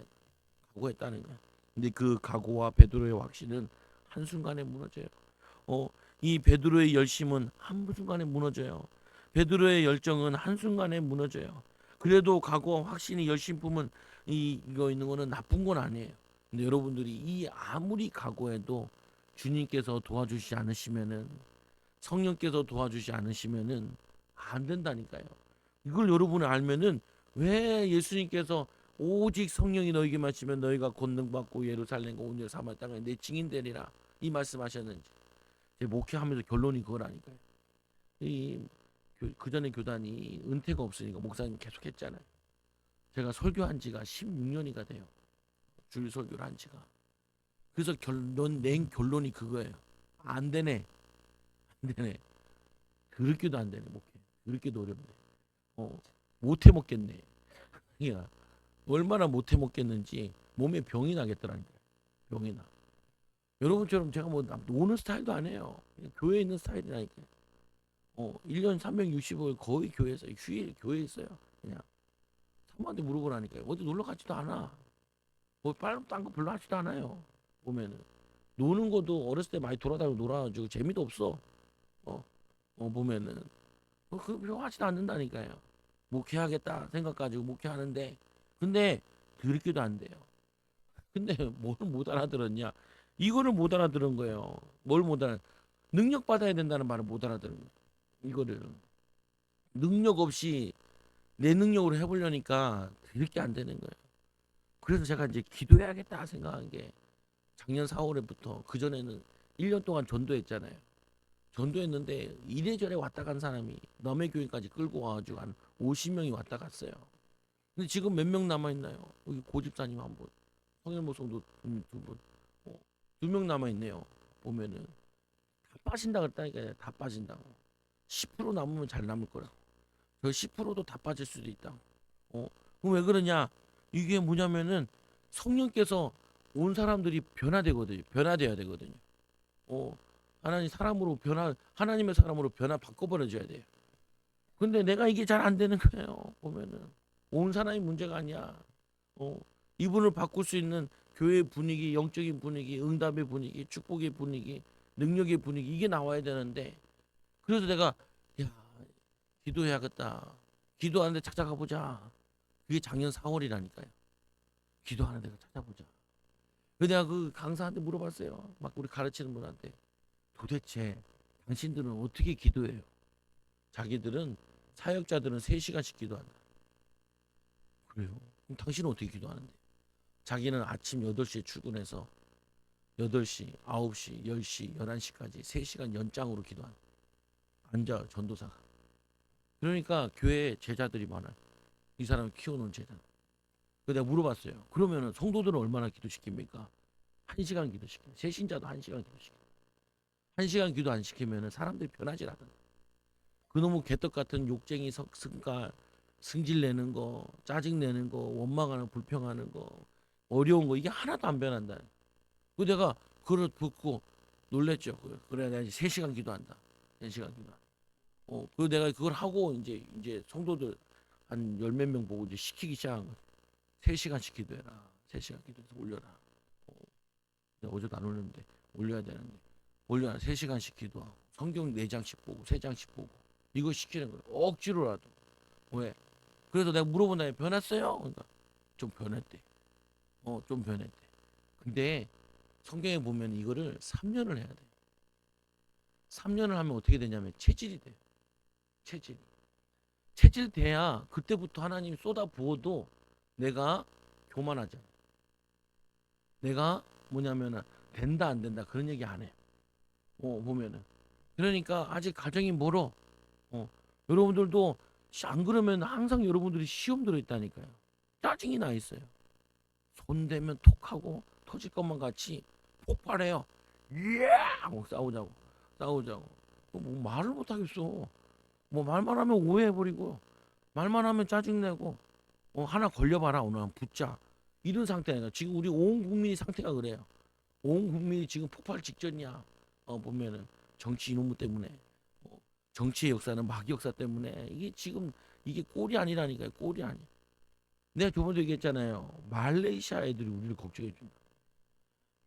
각오했다는 거야. 근데 그 각오와 베드로의 확신은 한순간에 무너져요. 이 베드로의 열심은 한순간에 무너져요. 베드로의 열정은 한순간에 무너져요. 그래도 각오, 확신이, 열심 품은 이거 있는 거는 나쁜 건 아니에요. 근데 여러분들이 이 아무리 각오해도 주님께서 도와주시지 않으시면은, 성령께서 도와주지 않으시면은 안 된다니까요. 이걸 여러분이 알면은 왜 예수님께서 오직 성령이 너에게 마시면 너희가 권능 받고 예루살렘과 온 사마리아 땅에 내 증인 되리라 이 말씀하셨는지. 제 목회하면서 결론이 그거라니까요. 그 전에 교단이 은퇴가 없으니까 목사님 계속했잖아요. 제가 설교한 지가 16년이가 돼요. 주일 설교를 한 지가. 그래서 낸 결론이 그거예요. 안 되네. 안 되네. 그렇게도 안 되네. 목회. 그렇게도 어렵네. 못해 먹겠네. 야, 얼마나 못해 먹겠는지 몸에 병이 나겠더라니까요. 병이 나. 여러분처럼 제가 뭐 노는 스타일도 아니에요. 그냥 교회에 있는 스타일이라니까요. 1년 365일 거의 교회에서 휴일 교회에 있어요. 그냥 사모한테 물어보라니까요. 어디 놀러 가지도 않아. 뭐 딴 거 별로 하지도 않아요. 보면은 노는 것도 어렸을 때 많이 돌아다니고 놀아가지고 재미도 없어. 보면은 그 별로 하지도 않는다니까요. 목회하겠다 생각 가지고 목회하는데 근데 그렇게도 안 돼요. 근데 뭘 못 알아들었냐? 이거를 못 알아들은 거예요. 뭘 못 알아? 능력 받아야 된다는 말을 못 알아들은 거예요. 이거를 능력 없이 내 능력으로 해보려니까 그렇게 안 되는 거예요. 그래서 제가 이제 기도해야겠다 생각한 게 작년 4월에부터 그 전에는 1년 동안 전도했잖아요. 전도했는데 이래저래 왔다 간 사람이 남의 교회까지 끌고 와가지고 한 50명이 왔다 갔어요. 근데 지금 몇 명 남아 있나요? 여기 고집사님 한 분, 성현모성도 두 분, 2명 남아 있네요. 보면은 다 빠진다 그랬다니까요. 다 빠진다고. 10% 남으면 잘 남을 거라고. 그 10%도 다 빠질 수도 있다고. 그럼 왜 그러냐? 이게 뭐냐면은 성령께서 온 사람들이 변화되거든요. 변화돼야 되거든요. 하나님의 사람으로 변화 바꿔버려줘야 돼요. 근데 내가 이게 잘 안 되는 거예요. 보면은 온 사람이 문제가 아니야. 이분을 바꿀 수 있는 교회의 분위기, 영적인 분위기, 응답의 분위기, 축복의 분위기, 능력의 분위기 이게 나와야 되는데 그래서 내가 야 기도해야겠다. 기도하는데 찾아가 보자. 그게 작년 4월이라니까요. 기도하는데 찾아보자. 그래서 내가 그 강사한테 물어봤어요. 막 우리 가르치는 분한테 도대체 당신들은 어떻게 기도해요? 자기들은 사역자들은 3시간씩 기도한다. 그래요? 그럼 당신은 어떻게 기도하는데? 자기는 아침 8시에 출근해서 8시, 9시, 10시, 11시까지 3시간 연장으로 기도한다. 앉아 전도사가. 그러니까 교회에 제자들이 많아요. 이 사람을 키우는 제자. 그래서 내가 물어봤어요. 그러면은 성도들은 얼마나 기도시킵니까? 1시간 기도시켜. 새신자도 1시간 기도시켜. 1시간 기도 안 시키면은 사람들이 변하지 않아. 그놈의 개떡 같은 욕쟁이 성가 승질 내는 거, 짜증 내는 거, 원망하는 불평하는 거, 어려운 거 이게 하나도 안 변한다. 그 내가 그걸 듣고 놀랬죠. 그래 내가 이제 3시간 기도한다. 3시간 기도. 그 내가 그걸 하고 이제 성도들 한 열 몇 명 보고 이제 시키기 시작한 거. 3시간씩 기도해라. 3시간 기도해서 올려라. 어제도 안 올렸는데 올려야 되는데 올려라. 3시간씩 기도하고 성경 4장씩 보고 3장씩 보고 이거 시키는 거예요. 억지로라도. 왜? 그래서 내가 물어본다. 변했어요? 그러니까 좀 변했대. 좀 변했대. 근데 성경에 보면 이거를 3년을 해야 돼. 3년을 하면 어떻게 되냐면 체질이 돼. 체질 돼야 그때부터 하나님이 쏟아 부어도 내가 교만하지 않아. 내가 뭐냐면은 된다 안 된다 그런 얘기 안 해. 보면은. 그러니까 아직 가정이 멀어. 여러분들도 안 그러면 항상 여러분들이 시험 들어있다니까요. 짜증이 나 있어요. 손 대면 톡하고 터질 것만 같이 폭발해요. 예! 하고 싸우자고. 뭐 말을 못 하겠어. 뭐 말만 하면 오해해버리고 말만 하면 짜증내고 하나 걸려봐라 오늘 한번 붙자 이런 상태니까 지금 우리 온 국민이 상태가 그래요. 온 국민이 지금 폭발 직전이야. 보면은 정치 이놈 때문에 정치의 역사는 막 역사 때문에 이게 지금 이게 꼴이 아니라니까요. 꼴이 아니. 내가 저번에 얘기했잖아요. 말레이시아 애들이 우리를 걱정해 준다.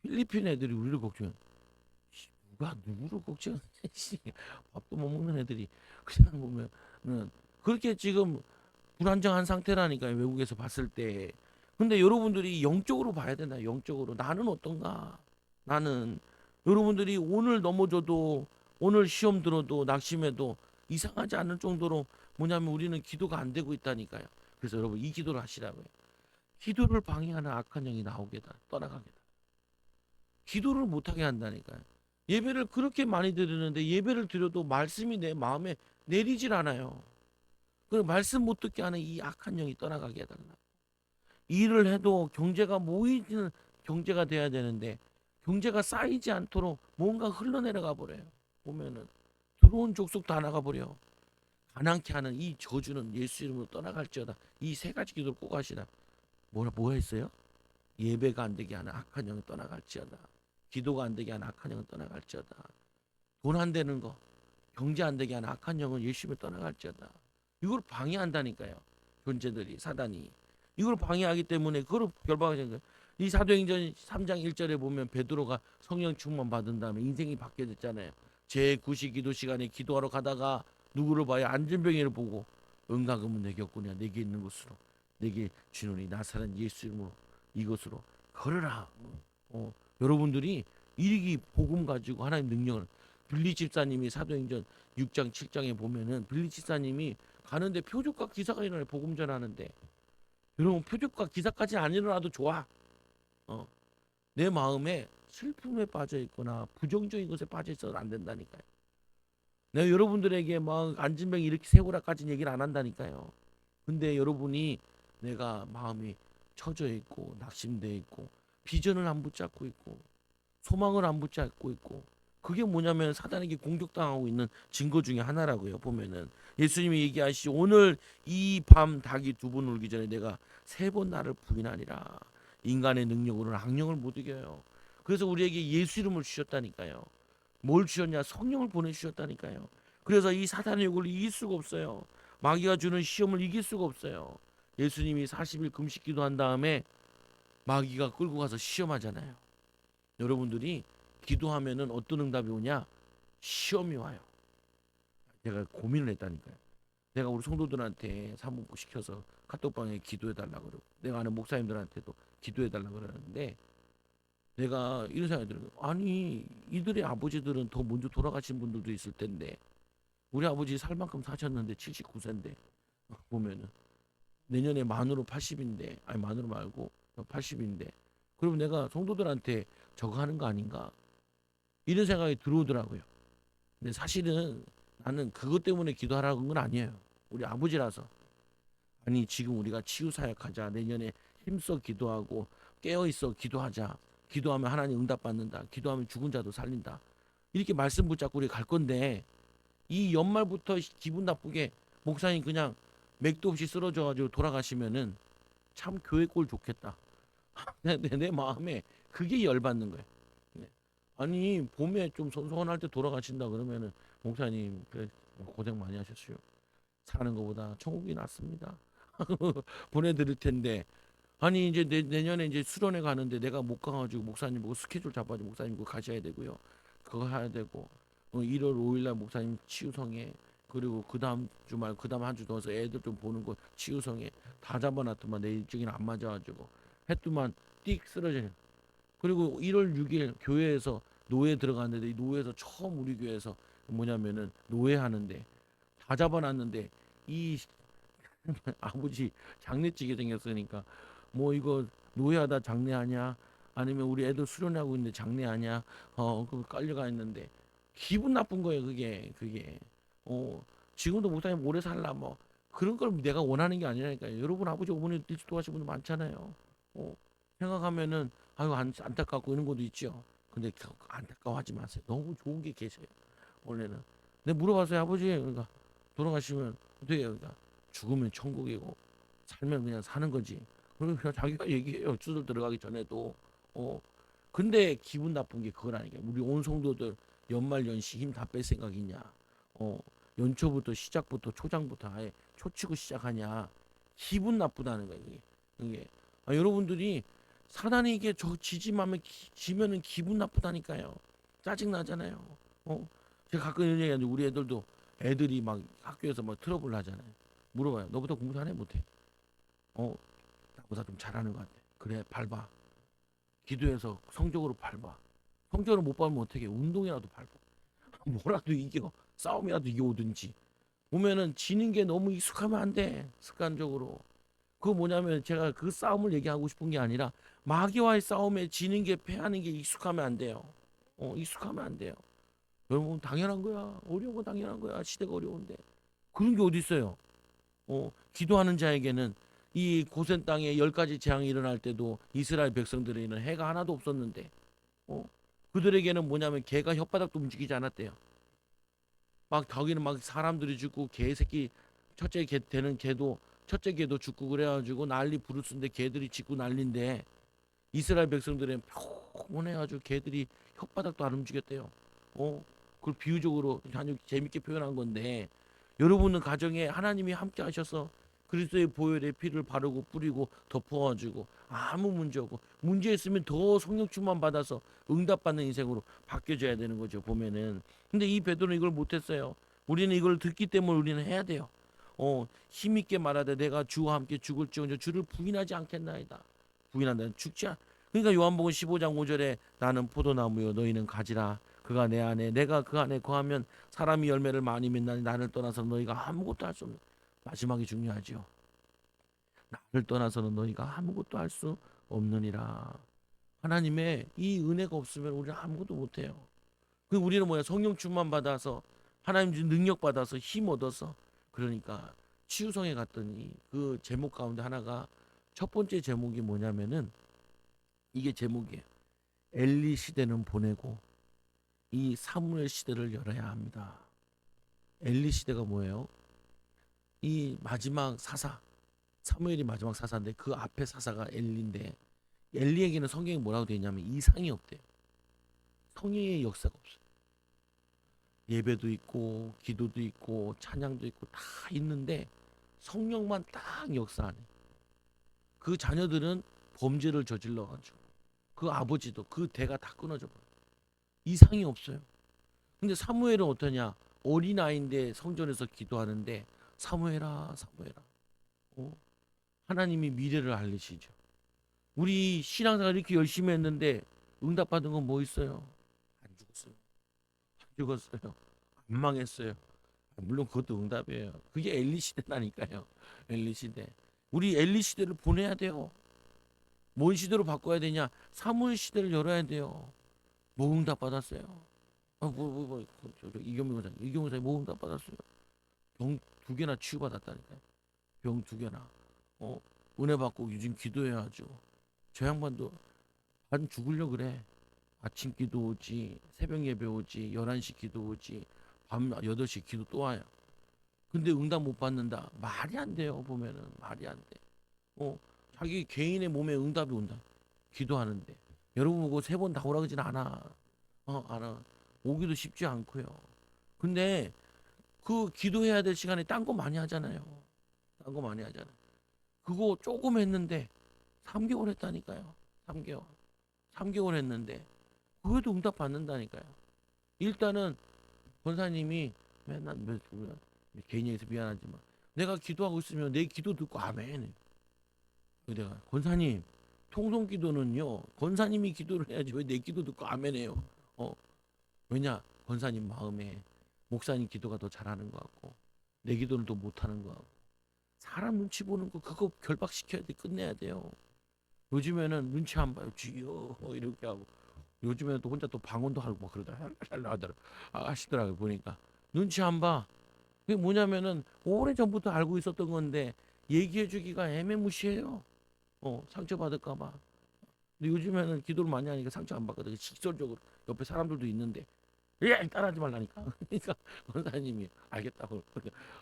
필리핀 애들이 우리를 걱정해. 누가 누구를 걱정해. 씨, 밥도 못 먹는 애들이 그냥 보면은 그렇게 지금 불안정한 상태라니까요. 외국에서 봤을 때. 근데 여러분들이 영적으로 봐야 된다. 영적으로. 나는 어떤가? 나는 여러분들이 오늘 넘어져도 오늘 시험 들어도 낙심해도 이상하지 않을 정도로 뭐냐면 우리는 기도가 안 되고 있다니까요. 그래서 여러분 이 기도를 하시라고요. 기도를 방해하는 악한 영이 나오게다. 떠나가게다. 기도를 못하게 한다니까요. 예배를 그렇게 많이 드리는데 예배를 드려도 말씀이 내 마음에 내리질 않아요. 그 말씀 못 듣게 하는 이 악한 영이 떠나가게 해달라. 일을 해도 경제가 모이는 경제가 돼야 되는데 경제가 쌓이지 않도록 뭔가 흘러내려가 버려요. 보면은 들어온 족속 다 나가 버려. 가난케 하는 이 저주는 예수 이름으로 떠나갈지어다. 이 세 가지 기도를 꼭 하시라. 뭐가 했어요? 예배가 안 되게 하는 악한 영은 떠나갈지어다. 기도가 안 되게 하는 악한 영은 떠나갈지어다. 돈 안 되는 거, 경제 안 되게 하는 악한 영은 예수님을 떠나갈지어다. 이걸 방해한다니까요. 존재들이 사단이 이걸 방해하기 때문에 그걸 결박하는 거예요. 이 사도행전 3장 1절에 보면 베드로가 성령 충만 받은 다음에 인생이 바뀌어졌잖아요. 제9시 기도 시간에 기도하러 가다가 누구를 봐야 안전병이를 보고 은가금은 내 곁구냐 내게 있는 곳으로 내게 주노니 나사렛 예수 이름으로 이것으로 걸으라. 여러분들이 이 복음 가지고 하나님 능력을 빌리 집사님이 사도행전 6장 7장에 보면은 빌리 집사님이 가는데 표적과 기사가 일어나요. 복음 전하는데 여러분 표적과 기사까지는 안 일어나도 좋아. 어, 내 마음에 슬픔에 빠져 있거나 부정적인 것에 빠져 있어도 안 된다니까요. 내가 여러분들에게 막 안진병 이렇게 세우라까지는 얘기를 안 한다니까요. 근데 여러분이 내가 마음이 처져 있고 낙심돼 있고 비전을 안 붙잡고 있고 소망을 안 붙잡고 있고 그게 뭐냐면 사단에게 공격당하고 있는 증거 중에 하나라고요. 보면은 예수님이 얘기하시죠. 오늘 이 밤 닭이 두 번 울기 전에 내가 세 번 나를 부인하리라. 인간의 능력으로는 악령을 못 이겨요. 그래서 우리에게 예수 이름을 주셨다니까요. 뭘 주셨냐? 성령을 보내주셨다니까요. 그래서 이 사단의 욕을 이길 수가 없어요. 마귀가 주는 시험을 이길 수가 없어요. 예수님이 40일 금식 기도한 다음에 마귀가 끌고 가서 시험하잖아요. 여러분들이 기도하면은 어떤 응답이 오냐? 시험이 와요. 제가 고민을 했다니까요. 내가 우리 성도들한테 사모고 시켜서 카톡방에 기도해달라 그러고 내가 아는 목사님들한테도 기도해달라 그러는데 내가 이런 생각이 들어요. 아니 이들의 아버지들은 더 먼저 돌아가신 분들도 있을 텐데 우리 아버지 살 만큼 사셨는데 79세인데 보면은 내년에 만으로 80인데 아니 만으로 말고 80인데 그러면 내가 성도들한테 저거 하는 거 아닌가 이런 생각이 들어오더라고요. 근데 사실은 나는 그것 때문에 기도하라는 건 아니에요. 우리 아버지라서. 아니 지금 우리가 치유사역하자. 내년에 힘써 기도하고 깨어있어 기도하자. 기도하면 하나님 응답받는다. 기도하면 죽은 자도 살린다. 이렇게 말씀 붙잡고 우리 갈 건데 이 연말부터 기분 나쁘게 목사님 그냥 맥도 없이 쓰러져가지고 돌아가시면은 참 교회 꼴 좋겠다. 내 마음에 그게 열받는 거예요. 네. 아니 봄에 좀 선선할 때 돌아가신다 그러면은 목사님 그래, 고생 많이 하셨어요. 사는 것보다 천국이 낫습니다. 보내드릴 텐데 아니 이제 내년에 이제 수련회 가는데 내가 못 가가지고 목사님 보고 스케줄 잡아가지고 목사님 그거 가셔야 되고요. 그거 해야 되고 1월 5일날 목사님 치유성에 그리고 그 다음 주말 그 다음 한 주 더서 애들 좀 보는 거 치유성에 다 잡아놨더만 내 일정이랑 안 맞아가지고 했더만 띡 쓰러져요. 그리고 1월 6일 교회에서 노예 들어갔는데 이 노예에서 처음 우리 교회에서 뭐냐면은 노예 하는데 다 잡아놨는데 이 아버지 장례찌개 생겼으니까 뭐 이거 노예하다 장례하냐 아니면 우리 애들 수련하고 있는데 장례하냐 그 깔려가 있는데 기분 나쁜 거예요 그게 지금도 목사님 오래 살라 뭐 그런 걸 내가 원하는 게 아니라니까요. 여러분 아버지 어머니 일찍 돌아가신 분들 많잖아요. 생각하면은 아유 안타깝고 이런 것도 있죠. 근데 안타까워하지 마세요. 너무 좋은 게 계세요. 원래는 내가 물어봤어요. 아버지 그러니까 돌아가시면 어떻게 해요? 그러니까 죽으면 천국이고 살면 그냥 사는 거지. 그리고 그냥 자기가 얘기해요. 수술 들어가기 전에도 근데 기분 나쁜 게 그거라니까. 우리 온 성도들 연말 연시 힘 다 뺄 생각이냐? 연초부터 시작부터 초장부터 아예 초치고 시작하냐? 기분 나쁘다는 거예요. 이게 여러분들이 사단이 이게 저 지지하면 지면은 기분 나쁘다니까요. 짜증 나잖아요. 제가 가끔 이런 얘기하는데 우리 애들이 막 학교에서 막 트러블 나잖아요. 물어봐요. 너보다 공부 잘해 못해? 나보다 좀 잘하는 것 같아. 그래 밟아. 기도해서 성적으로 밟아. 성적으로 못 밟으면 어떻게 해? 운동이라도 밟아. 뭐라도 이겨. 싸움이라도 이겨오든지. 보면은 지는 게 너무 익숙하면 안 돼. 습관적으로. 그거 뭐냐면 제가 그 싸움을 얘기하고 싶은 게 아니라 마귀와의 싸움에 지는 게 패하는 게 익숙하면 안 돼요. 익숙하면 안 돼요. 여러분 당연한 거야. 어려운 건 당연한 거야. 시대가 어려운데. 그런 게 어디 있어요? 기도하는 자에게는 이 고센 땅에 10가지 재앙이 일어날 때도 이스라엘 백성들에게는 해가 하나도 없었는데 그들에게는 뭐냐면 개가 혓바닥도 움직이지 않았대요. 막 거기는 막 사람들이 죽고 개새끼 첫째 개 되는 개도 첫째 개도 죽고 그래가지고 난리 부르스인데 개들이 짖고 난리인데 이스라엘 백성들은 평온해가지고 개들이 혓바닥도 안 움직였대요. 그걸 비유적으로 아주 재밌게 표현한 건데 여러분은 가정에 하나님이 함께 하셔서 그리스도의 보혈의 피를 바르고 뿌리고 덮어가지고 아무 문제 없고 문제 있으면 더 성령 충만 받아서 응답받는 인생으로 바뀌어져야 되는 거죠 보면은. 근데 이 베드로는 이걸 못했어요. 우리는 이걸 듣기 때문에 우리는 해야 돼요. 힘있게 말하되 내가 주와 함께 죽을지언정 주를 부인하지 않겠나이다. 부인한다 죽지 않. 그러니까 요한복음 15장 5절에 나는 포도나무요 너희는 가지라. 그가 내 안에 내가 그 안에 거하면 사람이 열매를 많이 맺나니 나를 떠나서 너희가 아무것도 할 수 없는. 마지막이 중요하죠. 나를 떠나서는 너희가 아무것도 할 수 없느니라. 하나님의 이 은혜가 없으면 우리는 아무것도 못해요. 그 우리는 뭐야 성령 충만 받아서 하나님 주 능력 받아서 힘 얻어서 그러니까 치유성에 갔더니 그 제목 가운데 하나가 첫 번째 제목이 뭐냐면은 이게 제목이에요. 엘리 시대는 보내고 이 사무엘 시대를 열어야 합니다. 엘리 시대가 뭐예요? 이 마지막 사사 사무엘이 마지막 사사인데 그 앞에 사사가 엘리인데 엘리에게는 성경이 뭐라고 되어 있냐면 이상이 없대요. 성령의 역사가 없어요. 예배도 있고 기도도 있고 찬양도 있고 다 있는데 성령만 딱 역사하네. 그 자녀들은 범죄를 저질러 가지고 그 아버지도 그 대가 다 끊어져 버려. 이상이 없어요. 근데 사무엘은 어떠냐? 어린아이인데 성전에서 기도하는데 사무엘아 사무엘아. 하나님이 미래를 알리시죠. 우리 신앙생활 이렇게 열심히 했는데 응답받은 건 뭐 있어요? 안 죽었어요. 안 죽었어요. 안 망했어요. 물론 그것도 응답이에요. 그게 엘리 시대라니까요. 엘리 시대. 우리 엘리 시대를 보내야 돼요. 뭔 시대로 바꿔야 되냐? 사무엘 시대를 열어야 돼요. 뭐 응답 받았어요? 이경민 원사님 뭐 응답 받았어요? 병 2개나 치유받았다니까요. 병 2개나. 어? 은혜 받고 요즘 기도해야죠. 저 양반도 반 죽으려 그래. 아침 기도 오지, 새벽 예배 오지, 11시 기도 오지, 밤 8시 기도 또 와요. 근데 응답 못 받는다. 말이 안 돼요. 보면은 말이 안 돼. 자기 개인의 몸에 응답이 온다. 기도하는데. 여러분 보고 3번 다 오라 그러진 않아. 알아. 오기도 쉽지 않고요. 근데 그 기도해야 될 시간에 딴 거 많이 하잖아요. 딴 거 많이 하잖아요. 그거 조금 했는데 3개월 했다니까요. 3개월. 3개월 했는데 그것도 응답 받는다니까요. 일단은 권사님이 맨날 개인 얘기해서 미안하지만 내가 기도하고 있으면 내 기도 듣고 아멘. 내가 권사님 통성 기도는요 권사님이 기도를 해야지 왜 내 기도 듣고 아멘해요. 왜냐 권사님 마음에 목사님 기도가 더 잘하는 것 같고 내 기도는 더 못하는 것 같고 사람 눈치 보는 거 그거 결박시켜야 돼. 끝내야 돼요. 요즘에는 눈치 안 봐요. 주여 이렇게 하고 요즘에는 또 혼자 또 방언도 하고 막 하시더라고요. 보니까 눈치 안 봐. 그게 뭐냐면은 오래전부터 알고 있었던 건데 얘기해 주기가 애매무시해요. 상처받을까 봐. 근데 요즘에는 기도를 많이 하니까 상처 안 받거든요. 직설적으로 옆에 사람들도 있는데 따라하지 말라니까. 그러니까 원사님이 알겠다고.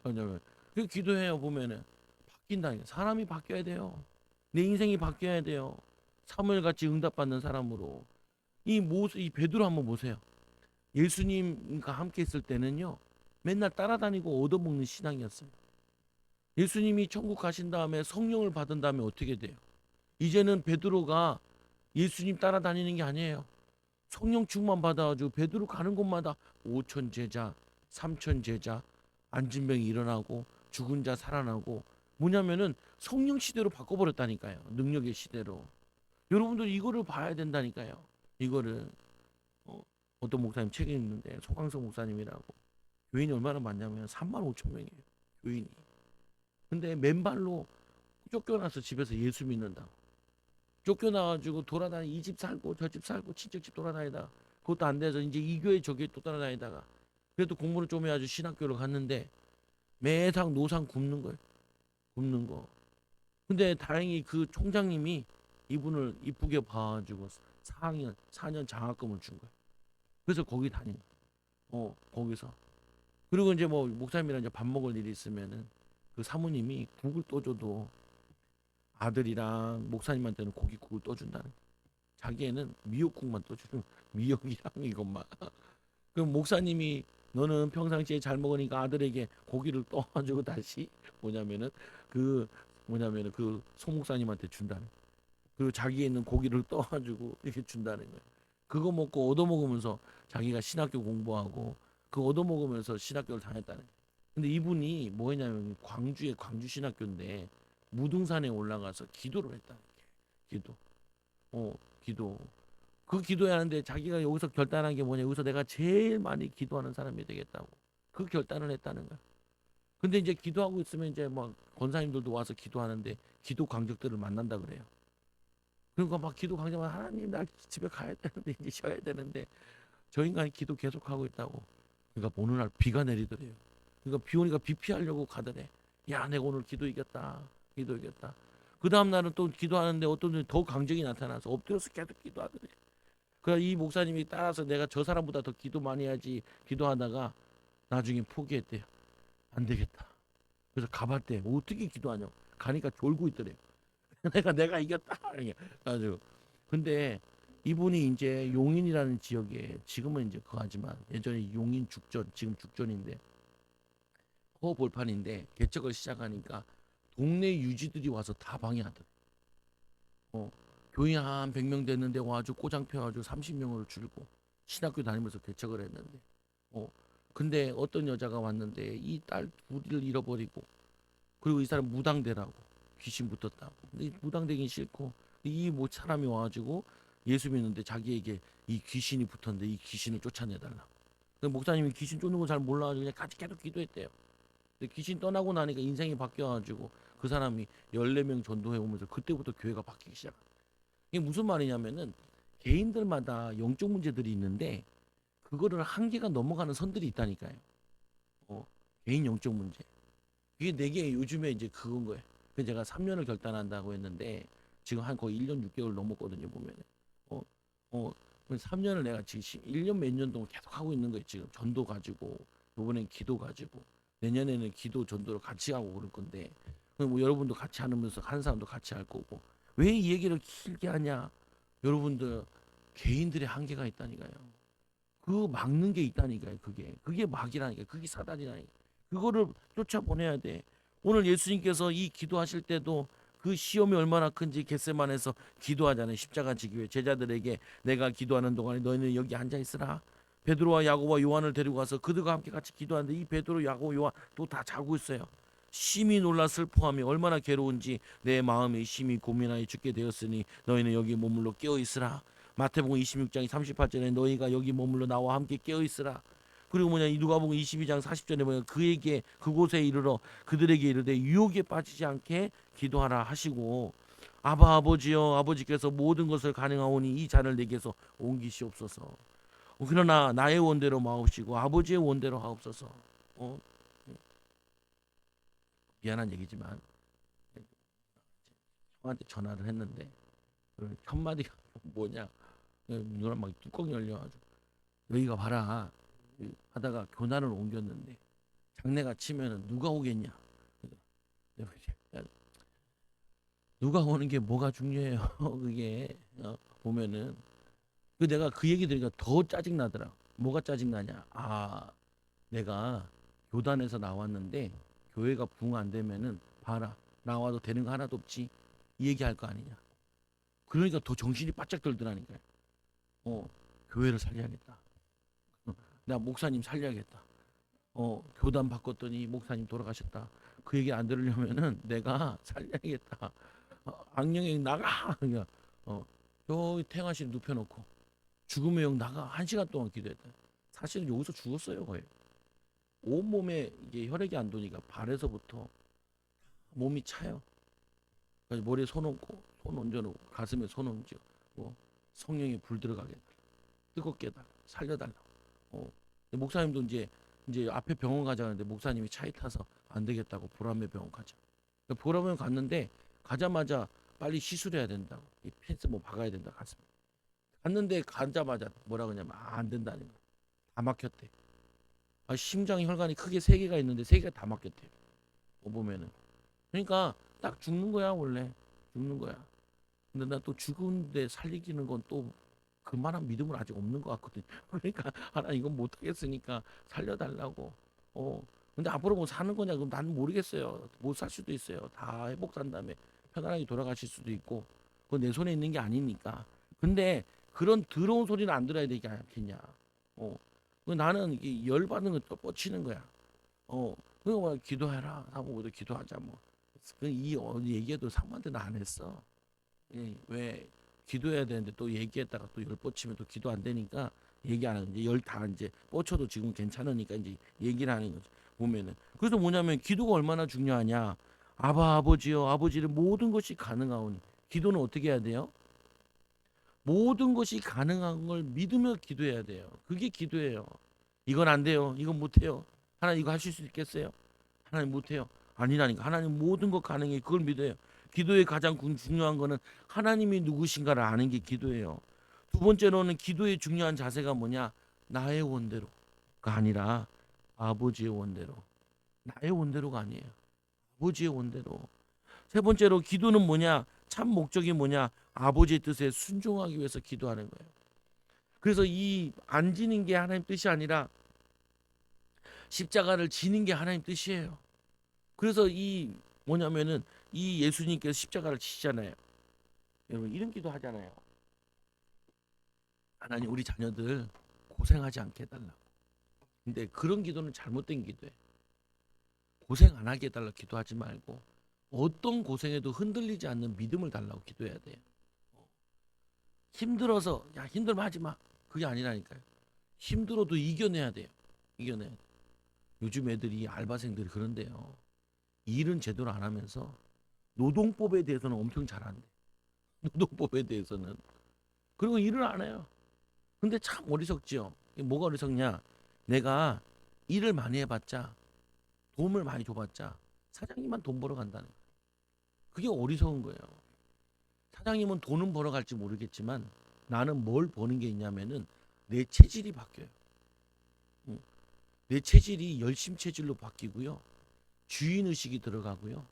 왜냐면 그 기도해요 보면은 바뀐다니까. 사람이 바뀌어야 돼요. 내 인생이 바뀌어야 돼요. 사무엘 같이 응답받는 사람으로. 이 베드로 한번 보세요. 예수님과 함께 있을 때는요. 맨날 따라다니고 얻어먹는 신앙이었어요. 예수님이 천국 가신 다음에 성령을 받은 다음에 어떻게 돼요? 이제는 베드로가 예수님 따라다니는 게 아니에요. 성령 충만 받아가지고 베드로 가는 곳마다 5천 제자, 3천 제자, 앉은 병이 일어나고 죽은 자 살아나고, 뭐냐면은 성령 시대로 바꿔버렸다니까요. 능력의 시대로. 여러분들 이거를 봐야 된다니까요. 이거를 어떤 목사님 책이 있는데, 소강석 목사님이라고, 교인이 얼마나 많냐면 3만 5천 명이에요. 교인이. 근데 맨발로 쫓겨나서 집에서 예수 믿는다. 쫓겨나가지고 돌아다니, 이 집 살고 저 집 살고 친척집 돌아다니다, 그것도 안 돼서 이제 이 교회 저 교회 또 따라다니다가 그래도 공부를 좀 해가지고 신학교를 갔는데 매상 노상 굶는 거예요. 굶는 거. 근데 다행히 그 총장님이 이분을 이쁘게 봐가지고 4년 장학금을 준 거예요. 그래서 거기 다닌 거예요. 거기서. 그리고 이제 뭐 목사님이랑 이제 밥 먹을 일이 있으면은 그 사모님이 국을 떠줘도 아들이랑 목사님한테는 고깃국을 떠준다는 거예요. 자기애는 미역국만 떠주는, 미역이랑 이것만. 그럼 목사님이 너는 평상시에 잘 먹으니까 아들에게 고기를 떠가지고 다시 뭐냐면은 그 소목사님한테 준다는 거예요. 그리고 자기에 있는 고기를 떠가지고 이렇게 준다는 거예요. 그거 먹고 얻어먹으면서 자기가 신학교 공부하고 그 얻어먹으면서 신학교를 다녔다는 거예요. 근데 이분이 뭐였냐면 광주의 광주신학교인데 무등산에 올라가서 기도를 했다는 거예요. 기도. 기도. 그 기도해야 하는데 자기가 여기서 결단한 게 뭐냐, 여기서 내가 제일 많이 기도하는 사람이 되겠다고 그 결단을 했다는 거야. 근데 이제 기도하고 있으면 이제 막 권사님들도 와서 기도하는데 기도 강적들을 만난다 그래요. 그러니까 막 기도 강조만, 하나님 나 집에 가야 되는데 이제 쉬어야 되는데, 저 인간이 기도 계속하고 있다고. 그러니까 어느 날 비가 내리더래요. 그러니까 비 오니까 비 피하려고 가더래. 야 내가 오늘 기도 이겼다. 기도 이겼다. 그 다음 날은 또 기도하는데 어떤 분이 더 강적이 나타나서 엎드려서 계속 기도하더래. 그래서 이 목사님이 따라서 내가 저 사람보다 더 기도 많이 해야지 기도하다가 나중에 포기했대요. 안 되겠다. 그래서 가봤대. 어떻게 기도하냐고. 가니까 졸고 있더래요. 내가 이겼다. 아주. 근데 이분이 이제 용인이라는 지역에, 지금은 이제 그거하지만 예전에 용인 죽전, 지금 죽전인데 허벌판인데 개척을 시작하니까 동네 유지들이 와서 다 방해하더래. 어, 교인 한 100명 됐는데 와가지고 꼬장 펴가지고 30명으로 줄고 신학교 다니면서 개척을 했는데, 어, 근데 어떤 여자가 왔는데 이 딸 둘을 잃어버리고, 그리고 이 사람 무당되라고, 귀신 붙었다고. 근데 무당되긴 싫고 이 뭐 사람이 와가지고 예수 믿는데 자기에게 이 귀신이 붙었는데 이 귀신을 쫓아내달라. 그 목사님이 귀신 쫓는 거 잘 몰라가지고 그냥 같이 계속 기도했대요. 근데 귀신 떠나고 나니까 인생이 바뀌어가지고 그 사람이 14명 전도해 오면서 그때부터 교회가 바뀌기 시작. 이게 무슨 말이냐면은 개인들마다 영적 문제들이 있는데 그거를 한계가 넘어가는 선들이 있다니까요. 어, 개인 영적 문제. 이게 내게 요즘에 이제 그건 거예요. 그래서 제가 3년을 결단한다고 했는데 지금 한 거의 1년 6개월 넘었거든요, 보면은. 어, 3년을 내가 지금 1년 몇 년 동안 계속 하고 있는 거예요. 지금 전도 가지고, 이번엔 기도 가지고, 내년에는 기도 전도를 같이 하고 그럴 건데, 뭐 여러분도 같이 하면서 한 사람도 같이 할 거고. 왜 이 얘기를 길게 하냐? 여러분들 개인들의 한계가 있다니까요. 그 막는 게 있다니까요. 그게 막이라니까. 그게 사단이라니까. 그거를 쫓아보내야 돼. 오늘 예수님께서 이 기도하실 때도 그 시험이 얼마나 큰지 겟세마네에서 기도하잖아요. 십자가 지기 위해 제자들에게 내가 기도하는 동안에 너희는 여기 앉아 있으라. 베드로와 야고보와 요한을 데리고 가서 그들과 함께 같이 기도하는데 이 베드로, 야고보, 요한 또 다 자고 있어요. 심히 놀라 슬퍼하며 얼마나 괴로운지 내 마음이 심히 고민하여 죽게 되었으니 너희는 여기 머물러 깨어 있으라. 마태복음 26장 38절에 너희가 여기 머물러 나와 함께 깨어 있으라. 그리고 뭐냐, 이 누가복음 22장 40절에 뭐냐, 그에게 그곳에 이르러 그들에게 이르되 유혹에 빠지지 않게 기도하라 하시고, 아바 아버지여, 아버지께서 모든 것을 가능하오니 이 잔을 내게서 옮기시옵소서. 그러나 나의 원대로 마옵시고 아버지의 원대로 하옵소서. 미안한 얘기지만 형한테 전화를 했는데 그 첫마디가 뭐냐, 누나 막 뚜껑 열려가지고 너희가 봐라, 하다가 교단을 옮겼는데 장례가 치면은 누가 오겠냐. 내가 이제, 야, 누가 오는 게 뭐가 중요해요. 그게 보면은 내가 그 얘기 들으니까 더 짜증 나더라. 뭐가 짜증 나냐? 아, 내가 교단에서 나왔는데 교회가 부흥 안 되면은 봐라, 나와도 되는 거 하나도 없지, 이 얘기할 거 아니냐. 그러니까 더 정신이 바짝 들더라니까요. 어, 교회를 살려야겠다. 나 목사님 살려야겠다. 교단 바꿨더니 목사님 돌아가셨다. 그 얘기 안 들으려면은 내가 살려야겠다. 악령이 나가. 그냥 저기 탱화실 눕혀놓고 죽음의 영 나가. 1시간 동안 기도했다. 사실은 여기서 죽었어요 거의. 온몸에 이게 혈액이 안 도니까 발에서부터 몸이 차요. 그래서 머리에 손 얹고 손 얹어놓고 가슴에 손 얹고 성령이 불 들어가게 뜨겁게 해달라 살려달라. 목사님도 이제 앞에 병원 가자는데 목사님이 차에 타서 안 되겠다고 보람의 병원 가자. 보람의 갔는데 가자마자 빨리 시술해야 된다고 이 펜스 뭐 박아야 된다 가슴. 갔는데 가자마자 뭐라 그러냐면 안 된다는 거야. 다 막혔대. 심장 혈관이 크게 3개가 있는데 3개가 다 막혔대. 보면은 그러니까 딱 죽는 거야 원래 죽는 거야. 근데 나 또 죽은데 살리기는 건 또 그만한 믿음은 아직 없는 것 같거든. 그러니까 하나님 이건 못하겠으니까 살려달라고. 근데 앞으로 뭐 사는 거냐 그럼 난 모르겠어요. 못 살 수도 있어요. 다 회복한 다음에 편안하게 돌아가실 수도 있고 그건 내 손에 있는 게 아니니까. 근데 그런 더러운 소리는 안 들어야 되지 않겠냐. 나는 이게 열받는 거 또 뻗치는 거야. 그거 뭐 기도해라. 사모도 기도하자 뭐. 이 얘기해도 상관들은 안 했어. 왜 기도해야 되는데 또 얘기했다가 또 열 뻗치면 또 기도 안 되니까 얘기 안 하는 거지. 열 다 이제 뻗쳐도 지금 괜찮으니까 이제 얘기를 하는 거지. 보면은 그래서 뭐냐면 기도가 얼마나 중요하냐. 아버지요 아버지를 모든 것이 가능하오니. 기도는 어떻게 해야 돼요? 모든 것이 가능한 걸 믿으며 기도해야 돼요. 그게 기도예요. 이건 안 돼요. 이건 못 해요. 하나님 이거 하실 수 있겠어요? 하나님 못 해요. 아니라니까. 하나님 모든 것 가능해. 그걸 믿어요. 기도의 가장 중요한 거는 하나님이 누구신가를 아는 게 기도예요. 두 번째로는 기도의 중요한 자세가 뭐냐? 나의 원대로가 아니라 아버지의 원대로. 나의 원대로가 아니에요. 아버지의 원대로. 세 번째로 기도는 뭐냐? 참 목적이 뭐냐? 아버지의 뜻에 순종하기 위해서 기도하는 거예요. 그래서 이 안 지는 게 하나님 뜻이 아니라 십자가를 지는 게 하나님 뜻이에요. 그래서 이 뭐냐면은 이 예수님께서 십자가를 지시잖아요. 여러분 이런 기도 하잖아요. 하나님 우리 자녀들 고생하지 않게 해달라. 근데 그런 기도는 잘못된 기도예요. 고생 안 하게 해달라 기도하지 말고 어떤 고생에도 흔들리지 않는 믿음을 달라고 기도해야 돼요. 힘들어서 야 힘들면 하지 마. 그게 아니라니까요. 힘들어도 이겨내야 돼요. 이겨내야 돼요. 요즘 애들이 알바생들이 그런데요. 일은 제대로 안 하면서 노동법에 대해서는 엄청 잘한대. 노동법에 대해서는. 그리고 일을 안 해요. 근데 참 어리석지요. 뭐가 어리석냐? 내가 일을 많이 해봤자 도움을 많이 줘봤자 사장님만 돈 벌어 간다는 거예요. 그게 어리석은 거예요. 사장님은 돈은 벌어갈지 모르겠지만 나는 뭘 버는 게 있냐면은 내 체질이 바뀌어요. 내 체질이 열심 체질로 바뀌고요. 주인의식이 들어가고요.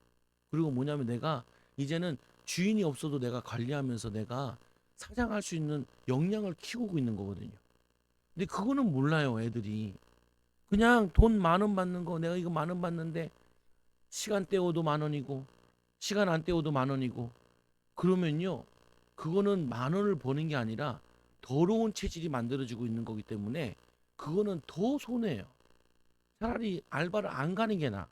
그리고 뭐냐면 내가 이제는 주인이 없어도 내가 관리하면서 내가 사장할 수 있는 역량을 키우고 있는 거거든요. 근데 그거는 몰라요 애들이. 그냥 돈 10,000원 받는 거 내가 이거 10,000원 받는데 시간 때워도 10,000원이고 시간 안 때워도 10,000원이고 그러면요 그거는 10,000원을 버는 게 아니라 더러운 체질이 만들어지고 있는 거기 때문에 그거는 더 손해예요. 차라리 알바를 안 가는 게 나아.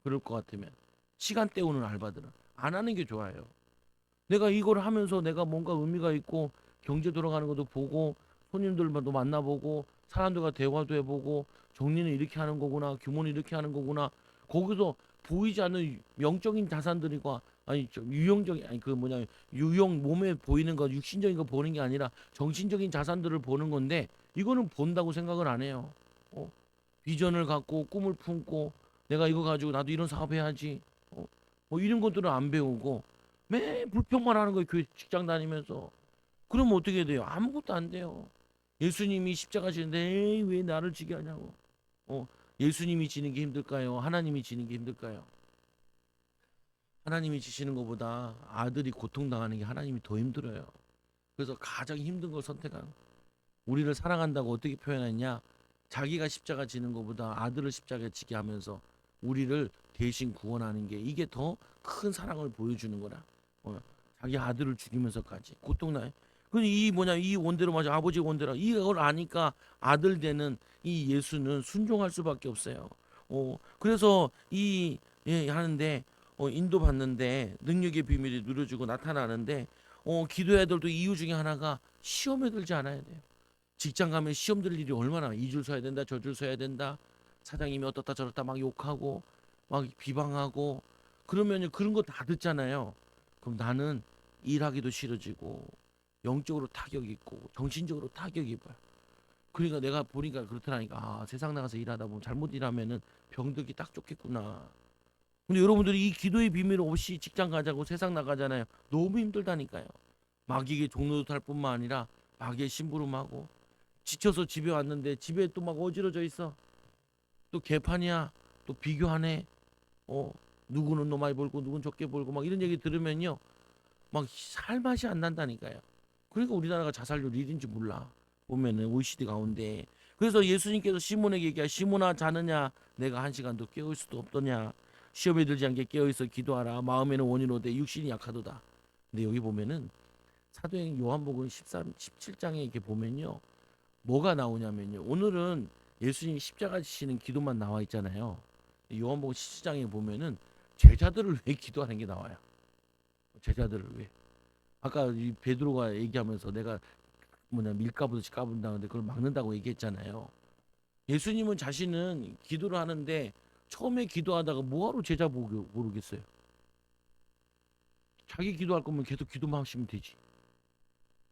그럴 것 같으면 시간 때우는 알바들은 안 하는 게 좋아요. 내가 이걸 하면서 내가 뭔가 의미가 있고 경제 돌아가는 것도 보고 손님들도 만나보고 사람들과 대화도 해보고 정리는 이렇게 하는 거구나 규모는 이렇게 하는 거구나 거기서 보이지 않는 영적인 자산들과 아니 유형적인 아니 그 뭐냐 유형 몸에 보이는 거 육신적인 거 보는 게 아니라 정신적인 자산들을 보는 건데 이거는 본다고 생각을 안 해요. 비전을 갖고 꿈을 품고 내가 이거 가지고 나도 이런 사업 해야지. 뭐 이런 것들은 안 배우고 매일 불평만 하는 거예요. 교회 직장 다니면서. 그러면 어떻게 돼요? 아무것도 안 돼요. 예수님이 십자가 지는데 에이, 왜 나를 지게 하냐고. 예수님이 지는 게 힘들까요? 하나님이 지는 게 힘들까요? 하나님이 지시는 것보다 아들이 고통당하는 게 하나님이 더 힘들어요. 그래서 가장 힘든 걸 선택하는 거예요. 우리를 사랑한다고 어떻게 표현했냐? 자기가 십자가 지는 것보다 아들을 십자가에 지게 하면서 우리를 대신 구원하는 게 이게 더 큰 사랑을 보여주는 거라. 자기 아들을 죽이면서까지 고통나요. 이 뭐냐 이 원대로 맞아 아버지 원대로 이걸 아니까 아들 되는 이 예수는 순종할 수밖에 없어요. 그래서 이 하는데 인도 받는데 능력의 비밀이 누려지고 나타나는데 기도 애들도 이유 중에 하나가 시험에 들지 않아야 돼요. 직장 가면 시험 들 일이 얼마나 이 줄 서야 된다 저 줄 서야 된다 사장님이 어떻다 저렇다 막 욕하고 막 비방하고 그러면 그런 거 다 듣잖아요. 그럼 나는 일하기도 싫어지고 영적으로 타격이 있고 정신적으로 타격이 입어요. 그러니까 내가 보니까 그렇더라니까 세상 나가서 일하다 보면 잘못 일하면은 병들기 딱 좋겠구나. 근데 여러분들이 이 기도의 비밀 없이 직장 가자고 세상 나가잖아요. 너무 힘들다니까요. 마귀에게 종로도 탈 뿐만 아니라 마귀의 심부름하고 지쳐서 집에 왔는데 집에 또 막 어지러져 있어. 또 개판이야. 또 비교하네. 어 누구는 너 많이 벌고 누구는 적게 벌고 막 이런 얘기 들으면요. 막 살 맛이 안 난다니까요. 그러니까 우리나라가 자살률 1인지 몰라. 보면은 OECD 가운데. 그래서 예수님께서 시몬에게 얘기하 시몬아 자느냐 내가 한 시간도 깨울 수도 없더냐 시험에 들지 않게 깨어있어 기도하라 마음에는 원인 오되 육신이 약하도다. 근데 여기 보면은 사도행 요한복음 13, 17장에 이렇게 보면요. 뭐가 나오냐면요. 오늘은 예수님 십자가 지시는 기도만 나와 있잖아요. 요한복음 17장에 보면은 제자들을 왜 기도하는 게 나와요. 제자들을 왜. 아까 이 베드로가 얘기하면서 내가 뭐냐 밀가부듯이 까분다는데 그걸 막는다고 얘기했잖아요. 예수님은 자신은 기도를 하는데 처음에 기도하다가 뭐하러 제자 모르겠어요. 자기 기도할 거면 계속 기도만 하시면 되지.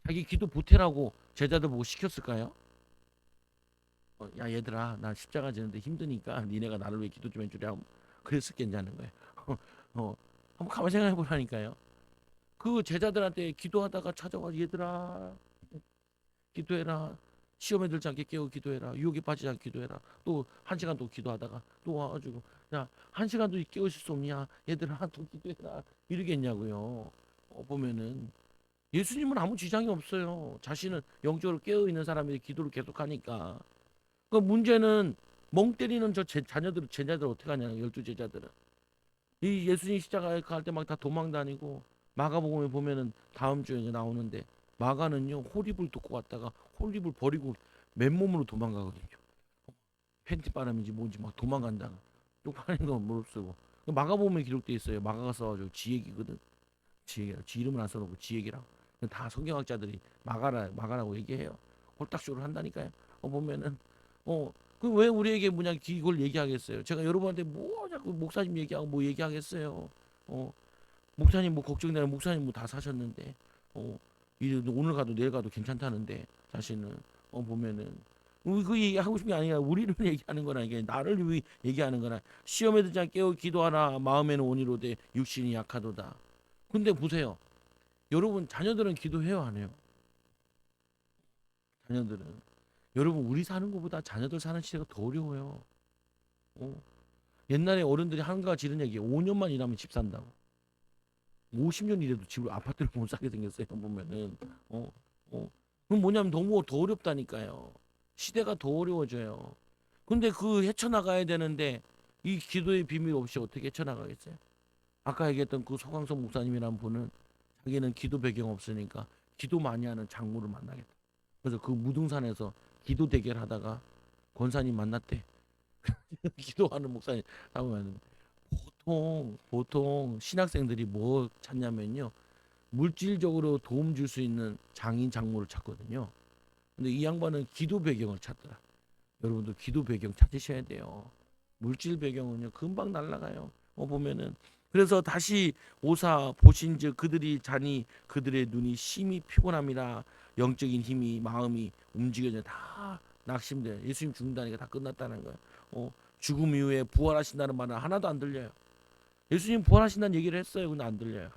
자기 기도 보태라고 제자들 보고 시켰을까요? 야 얘들아 나 십자가 지는데 힘드니까 니네가 나를 위해 기도 좀 해주랴 그랬었겠냐는 거예요. 한번 가만 생각해 보라니까요. 그 제자들한테 기도하다가 찾아와 얘들아 기도해라. 시험에 들지 않게 깨워 기도해라. 유혹에 빠지지 않게 기도해라. 또 한 시간 또 기도하다가 또 와가지고 야 한 시간도 깨우실 수 없냐 얘들아 또 기도해라 이러겠냐고요. 보면은 예수님은 아무 지장이 없어요. 자신은 영적으로 깨어 있는 사람이 기도를 계속하니까. 그 문제는 멍 때리는 저 자녀들 제자들 어떻게 하냐 열두 제자들은 이 예수님 십자가 갈 때 막 다 도망 다니고 마가복음에 보면은 다음 주에 나오는데 마가는요 호립을 돕고 갔다가 호립을 버리고 맨몸으로 도망가거든요. 팬티 바람인지 뭔지 막 도망간다가 쪽팔린 건 무릅쓰고 마가복음에 기록돼 있어요. 마가가 써가지고 지 얘기거든. 지 이름을 안 써놓고 지 얘기라고. 다 성경학자들이 마가라고 얘기해요. 홀딱쇼를 한다니까요. 보면은 그 왜 우리에게 뭐냐 이걸 얘기하겠어요. 제가 여러분한테 뭐 자꾸 목사님 얘기하고 뭐 얘기하겠어요. 어 목사님 뭐 걱정되는 목사님 뭐 다 사셨는데 오늘 가도 내일 가도 괜찮다는데 자신은 보면은 그 얘기하고 싶은 게 아니라 우리를 얘기하는 거나 이게 나를 위해 얘기하는 거나 시험에 들지 않게 깨어 기도하라 마음에는 온이로되 육신이 약하도다. 근데 보세요. 여러분 자녀들은 기도해요 안 해요? 자녀들은 여러분 우리 사는 것보다 자녀들 사는 시대가 더 어려워요. 어? 옛날에 어른들이 한 가지 이런 얘기 5년만 일하면 집 산다고. 50년 일해도 집을 아파트를 못 사게 생겼어요. 보면은 어, 그럼 뭐냐면 너무 더 어렵다니까요. 시대가 더 어려워져요. 근데 그 헤쳐나가야 되는데 이 기도의 비밀 없이 어떻게 헤쳐나가겠어요? 아까 얘기했던 그 소강성 목사님이란 분은 자기는 기도 배경 없으니까 기도 많이 하는 장로를 만나겠다. 그래서 그 무등산에서 기도 대결하다가 권사님 만났대. 기도하는 목사님 하면 보통 신학생들이 뭐 찾냐면요. 물질적으로 도움 줄 수 있는 장인 장모를 찾거든요. 근데 이 양반은 기도 배경을 찾더라. 여러분도 기도 배경 찾으셔야 돼요. 물질 배경은요 금방 날아가요. 보면은 그래서 다시 오사 보신즉 그들이 자니 그들의 눈이 심히 피곤함이라 영적인 힘이 마음이 움직여져 다 낙심돼. 예수님 죽는다니까 다 끝났다는 거예요. 죽음 이후에 부활하신다는 말은 하나도 안 들려요. 예수님 부활하신다는 얘기를 했어요. 근데 안 들려요.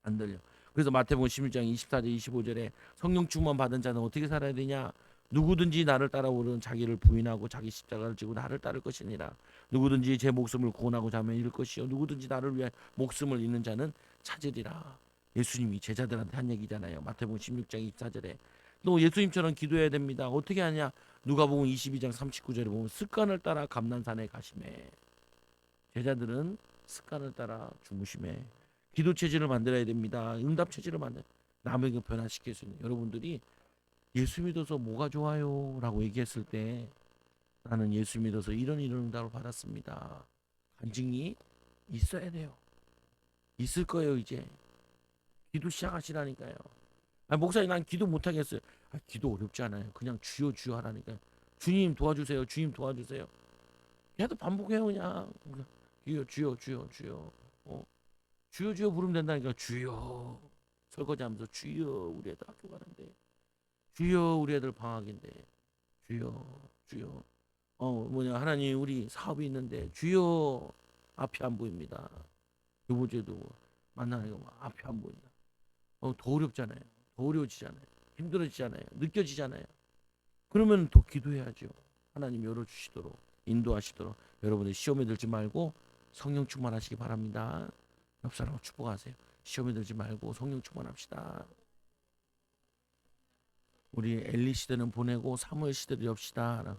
안 들려. 그래서 마태복음 16장 24절 25절에 성령 충만 받은 자는 어떻게 살아야 되냐? 누구든지 나를 따라오는 자기를 부인하고 자기 십자가를 지고 나를 따를 것이니라. 누구든지 제 목숨을 구원하고자 하면 잃을 것이요 누구든지 나를 위해 목숨을 잃는 자는 찾으리라. 예수님이 제자들한테 한 얘기잖아요. 마태복음 16장 24절에. 또 예수님처럼 기도해야 됩니다. 어떻게 하냐? 누가복음 22장 39절에 보면 습관을 따라 감난산에 가시매. 제자들은 습관을 따라 주무심에 기도 체질을 만들어야 됩니다. 응답 체질을 만들. 남에게 변화시킬 수 있는 여러분들이 예수 믿어서 뭐가 좋아요? 라고 얘기했을 때 나는 예수 믿어서 이런 응답을 받았습니다. 간증이 있어야 돼요. 있을 거예요. 이제 기도 시작하시라니까요. 아, 목사님 난 기도 못하겠어요. 아, 기도 어렵지 않아요. 그냥 주여 주여 하라니까요. 주님 도와주세요. 주님 도와주세요. 계속 반복해요. 그냥 주여 주여 주여 주여. 주여 주여 부르면 된다니까. 주여. 설거지하면서 주여 우리 애들 학교 가는데, 주여 우리 애들 방학인데, 주여 주여. 하나님 우리 사업이 있는데 주여. 앞이 안 보입니다. 이번 주에도 만나는 거 앞이 안 보인다. 더 어렵잖아요. 더 어려워지잖아요. 힘들어지잖아요. 느껴지잖아요. 그러면 더 기도해야죠. 하나님 열어주시도록 인도하시도록. 여러분들 시험에 들지 말고 성령 충만하시기 바랍니다. 옆 사람 축복하세요. 시험에 들지 말고 성령 충만합시다. 우리 엘리 시대는 보내고 사무엘 시대도 엽시다.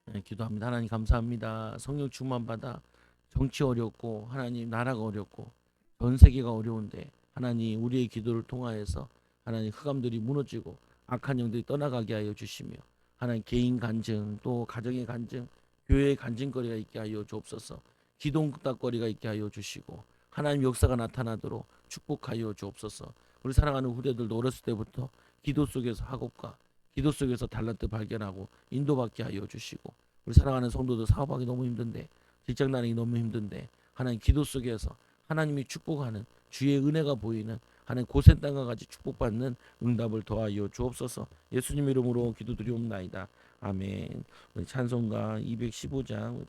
네, 기도합니다. 하나님 감사합니다. 성령 충만 받아. 정치 어렵고 하나님 나라가 어렵고 전 세계가 어려운데 하나님 우리의 기도를 통하여서 하나님 흑암들이 무너지고 악한 영들이 떠나가게 하여 주시며 하나님 개인 간증 또 가정의 간증 교회의 간증거리가 있게 하여 주옵소서. 기도응답거리가 있게 하여 주시고 하나님 역사가 나타나도록 축복하여 주옵소서. 우리 사랑하는 후대들도 어렸을 때부터 기도 속에서 학업과 기도 속에서 달란트 발견하고 인도받게 하여 주시고 우리 사랑하는 성도들 사업하기 너무 힘든데 직장 다니기 너무 힘든데 하나님 기도 속에서 하나님이 축복하는 주의 은혜가 보이는 하나님 고센 땅과 같이 축복받는 응답을 더하여 주옵소서. 예수님 이름으로 기도드리옵나이다. 아멘. 우리 찬송가 215장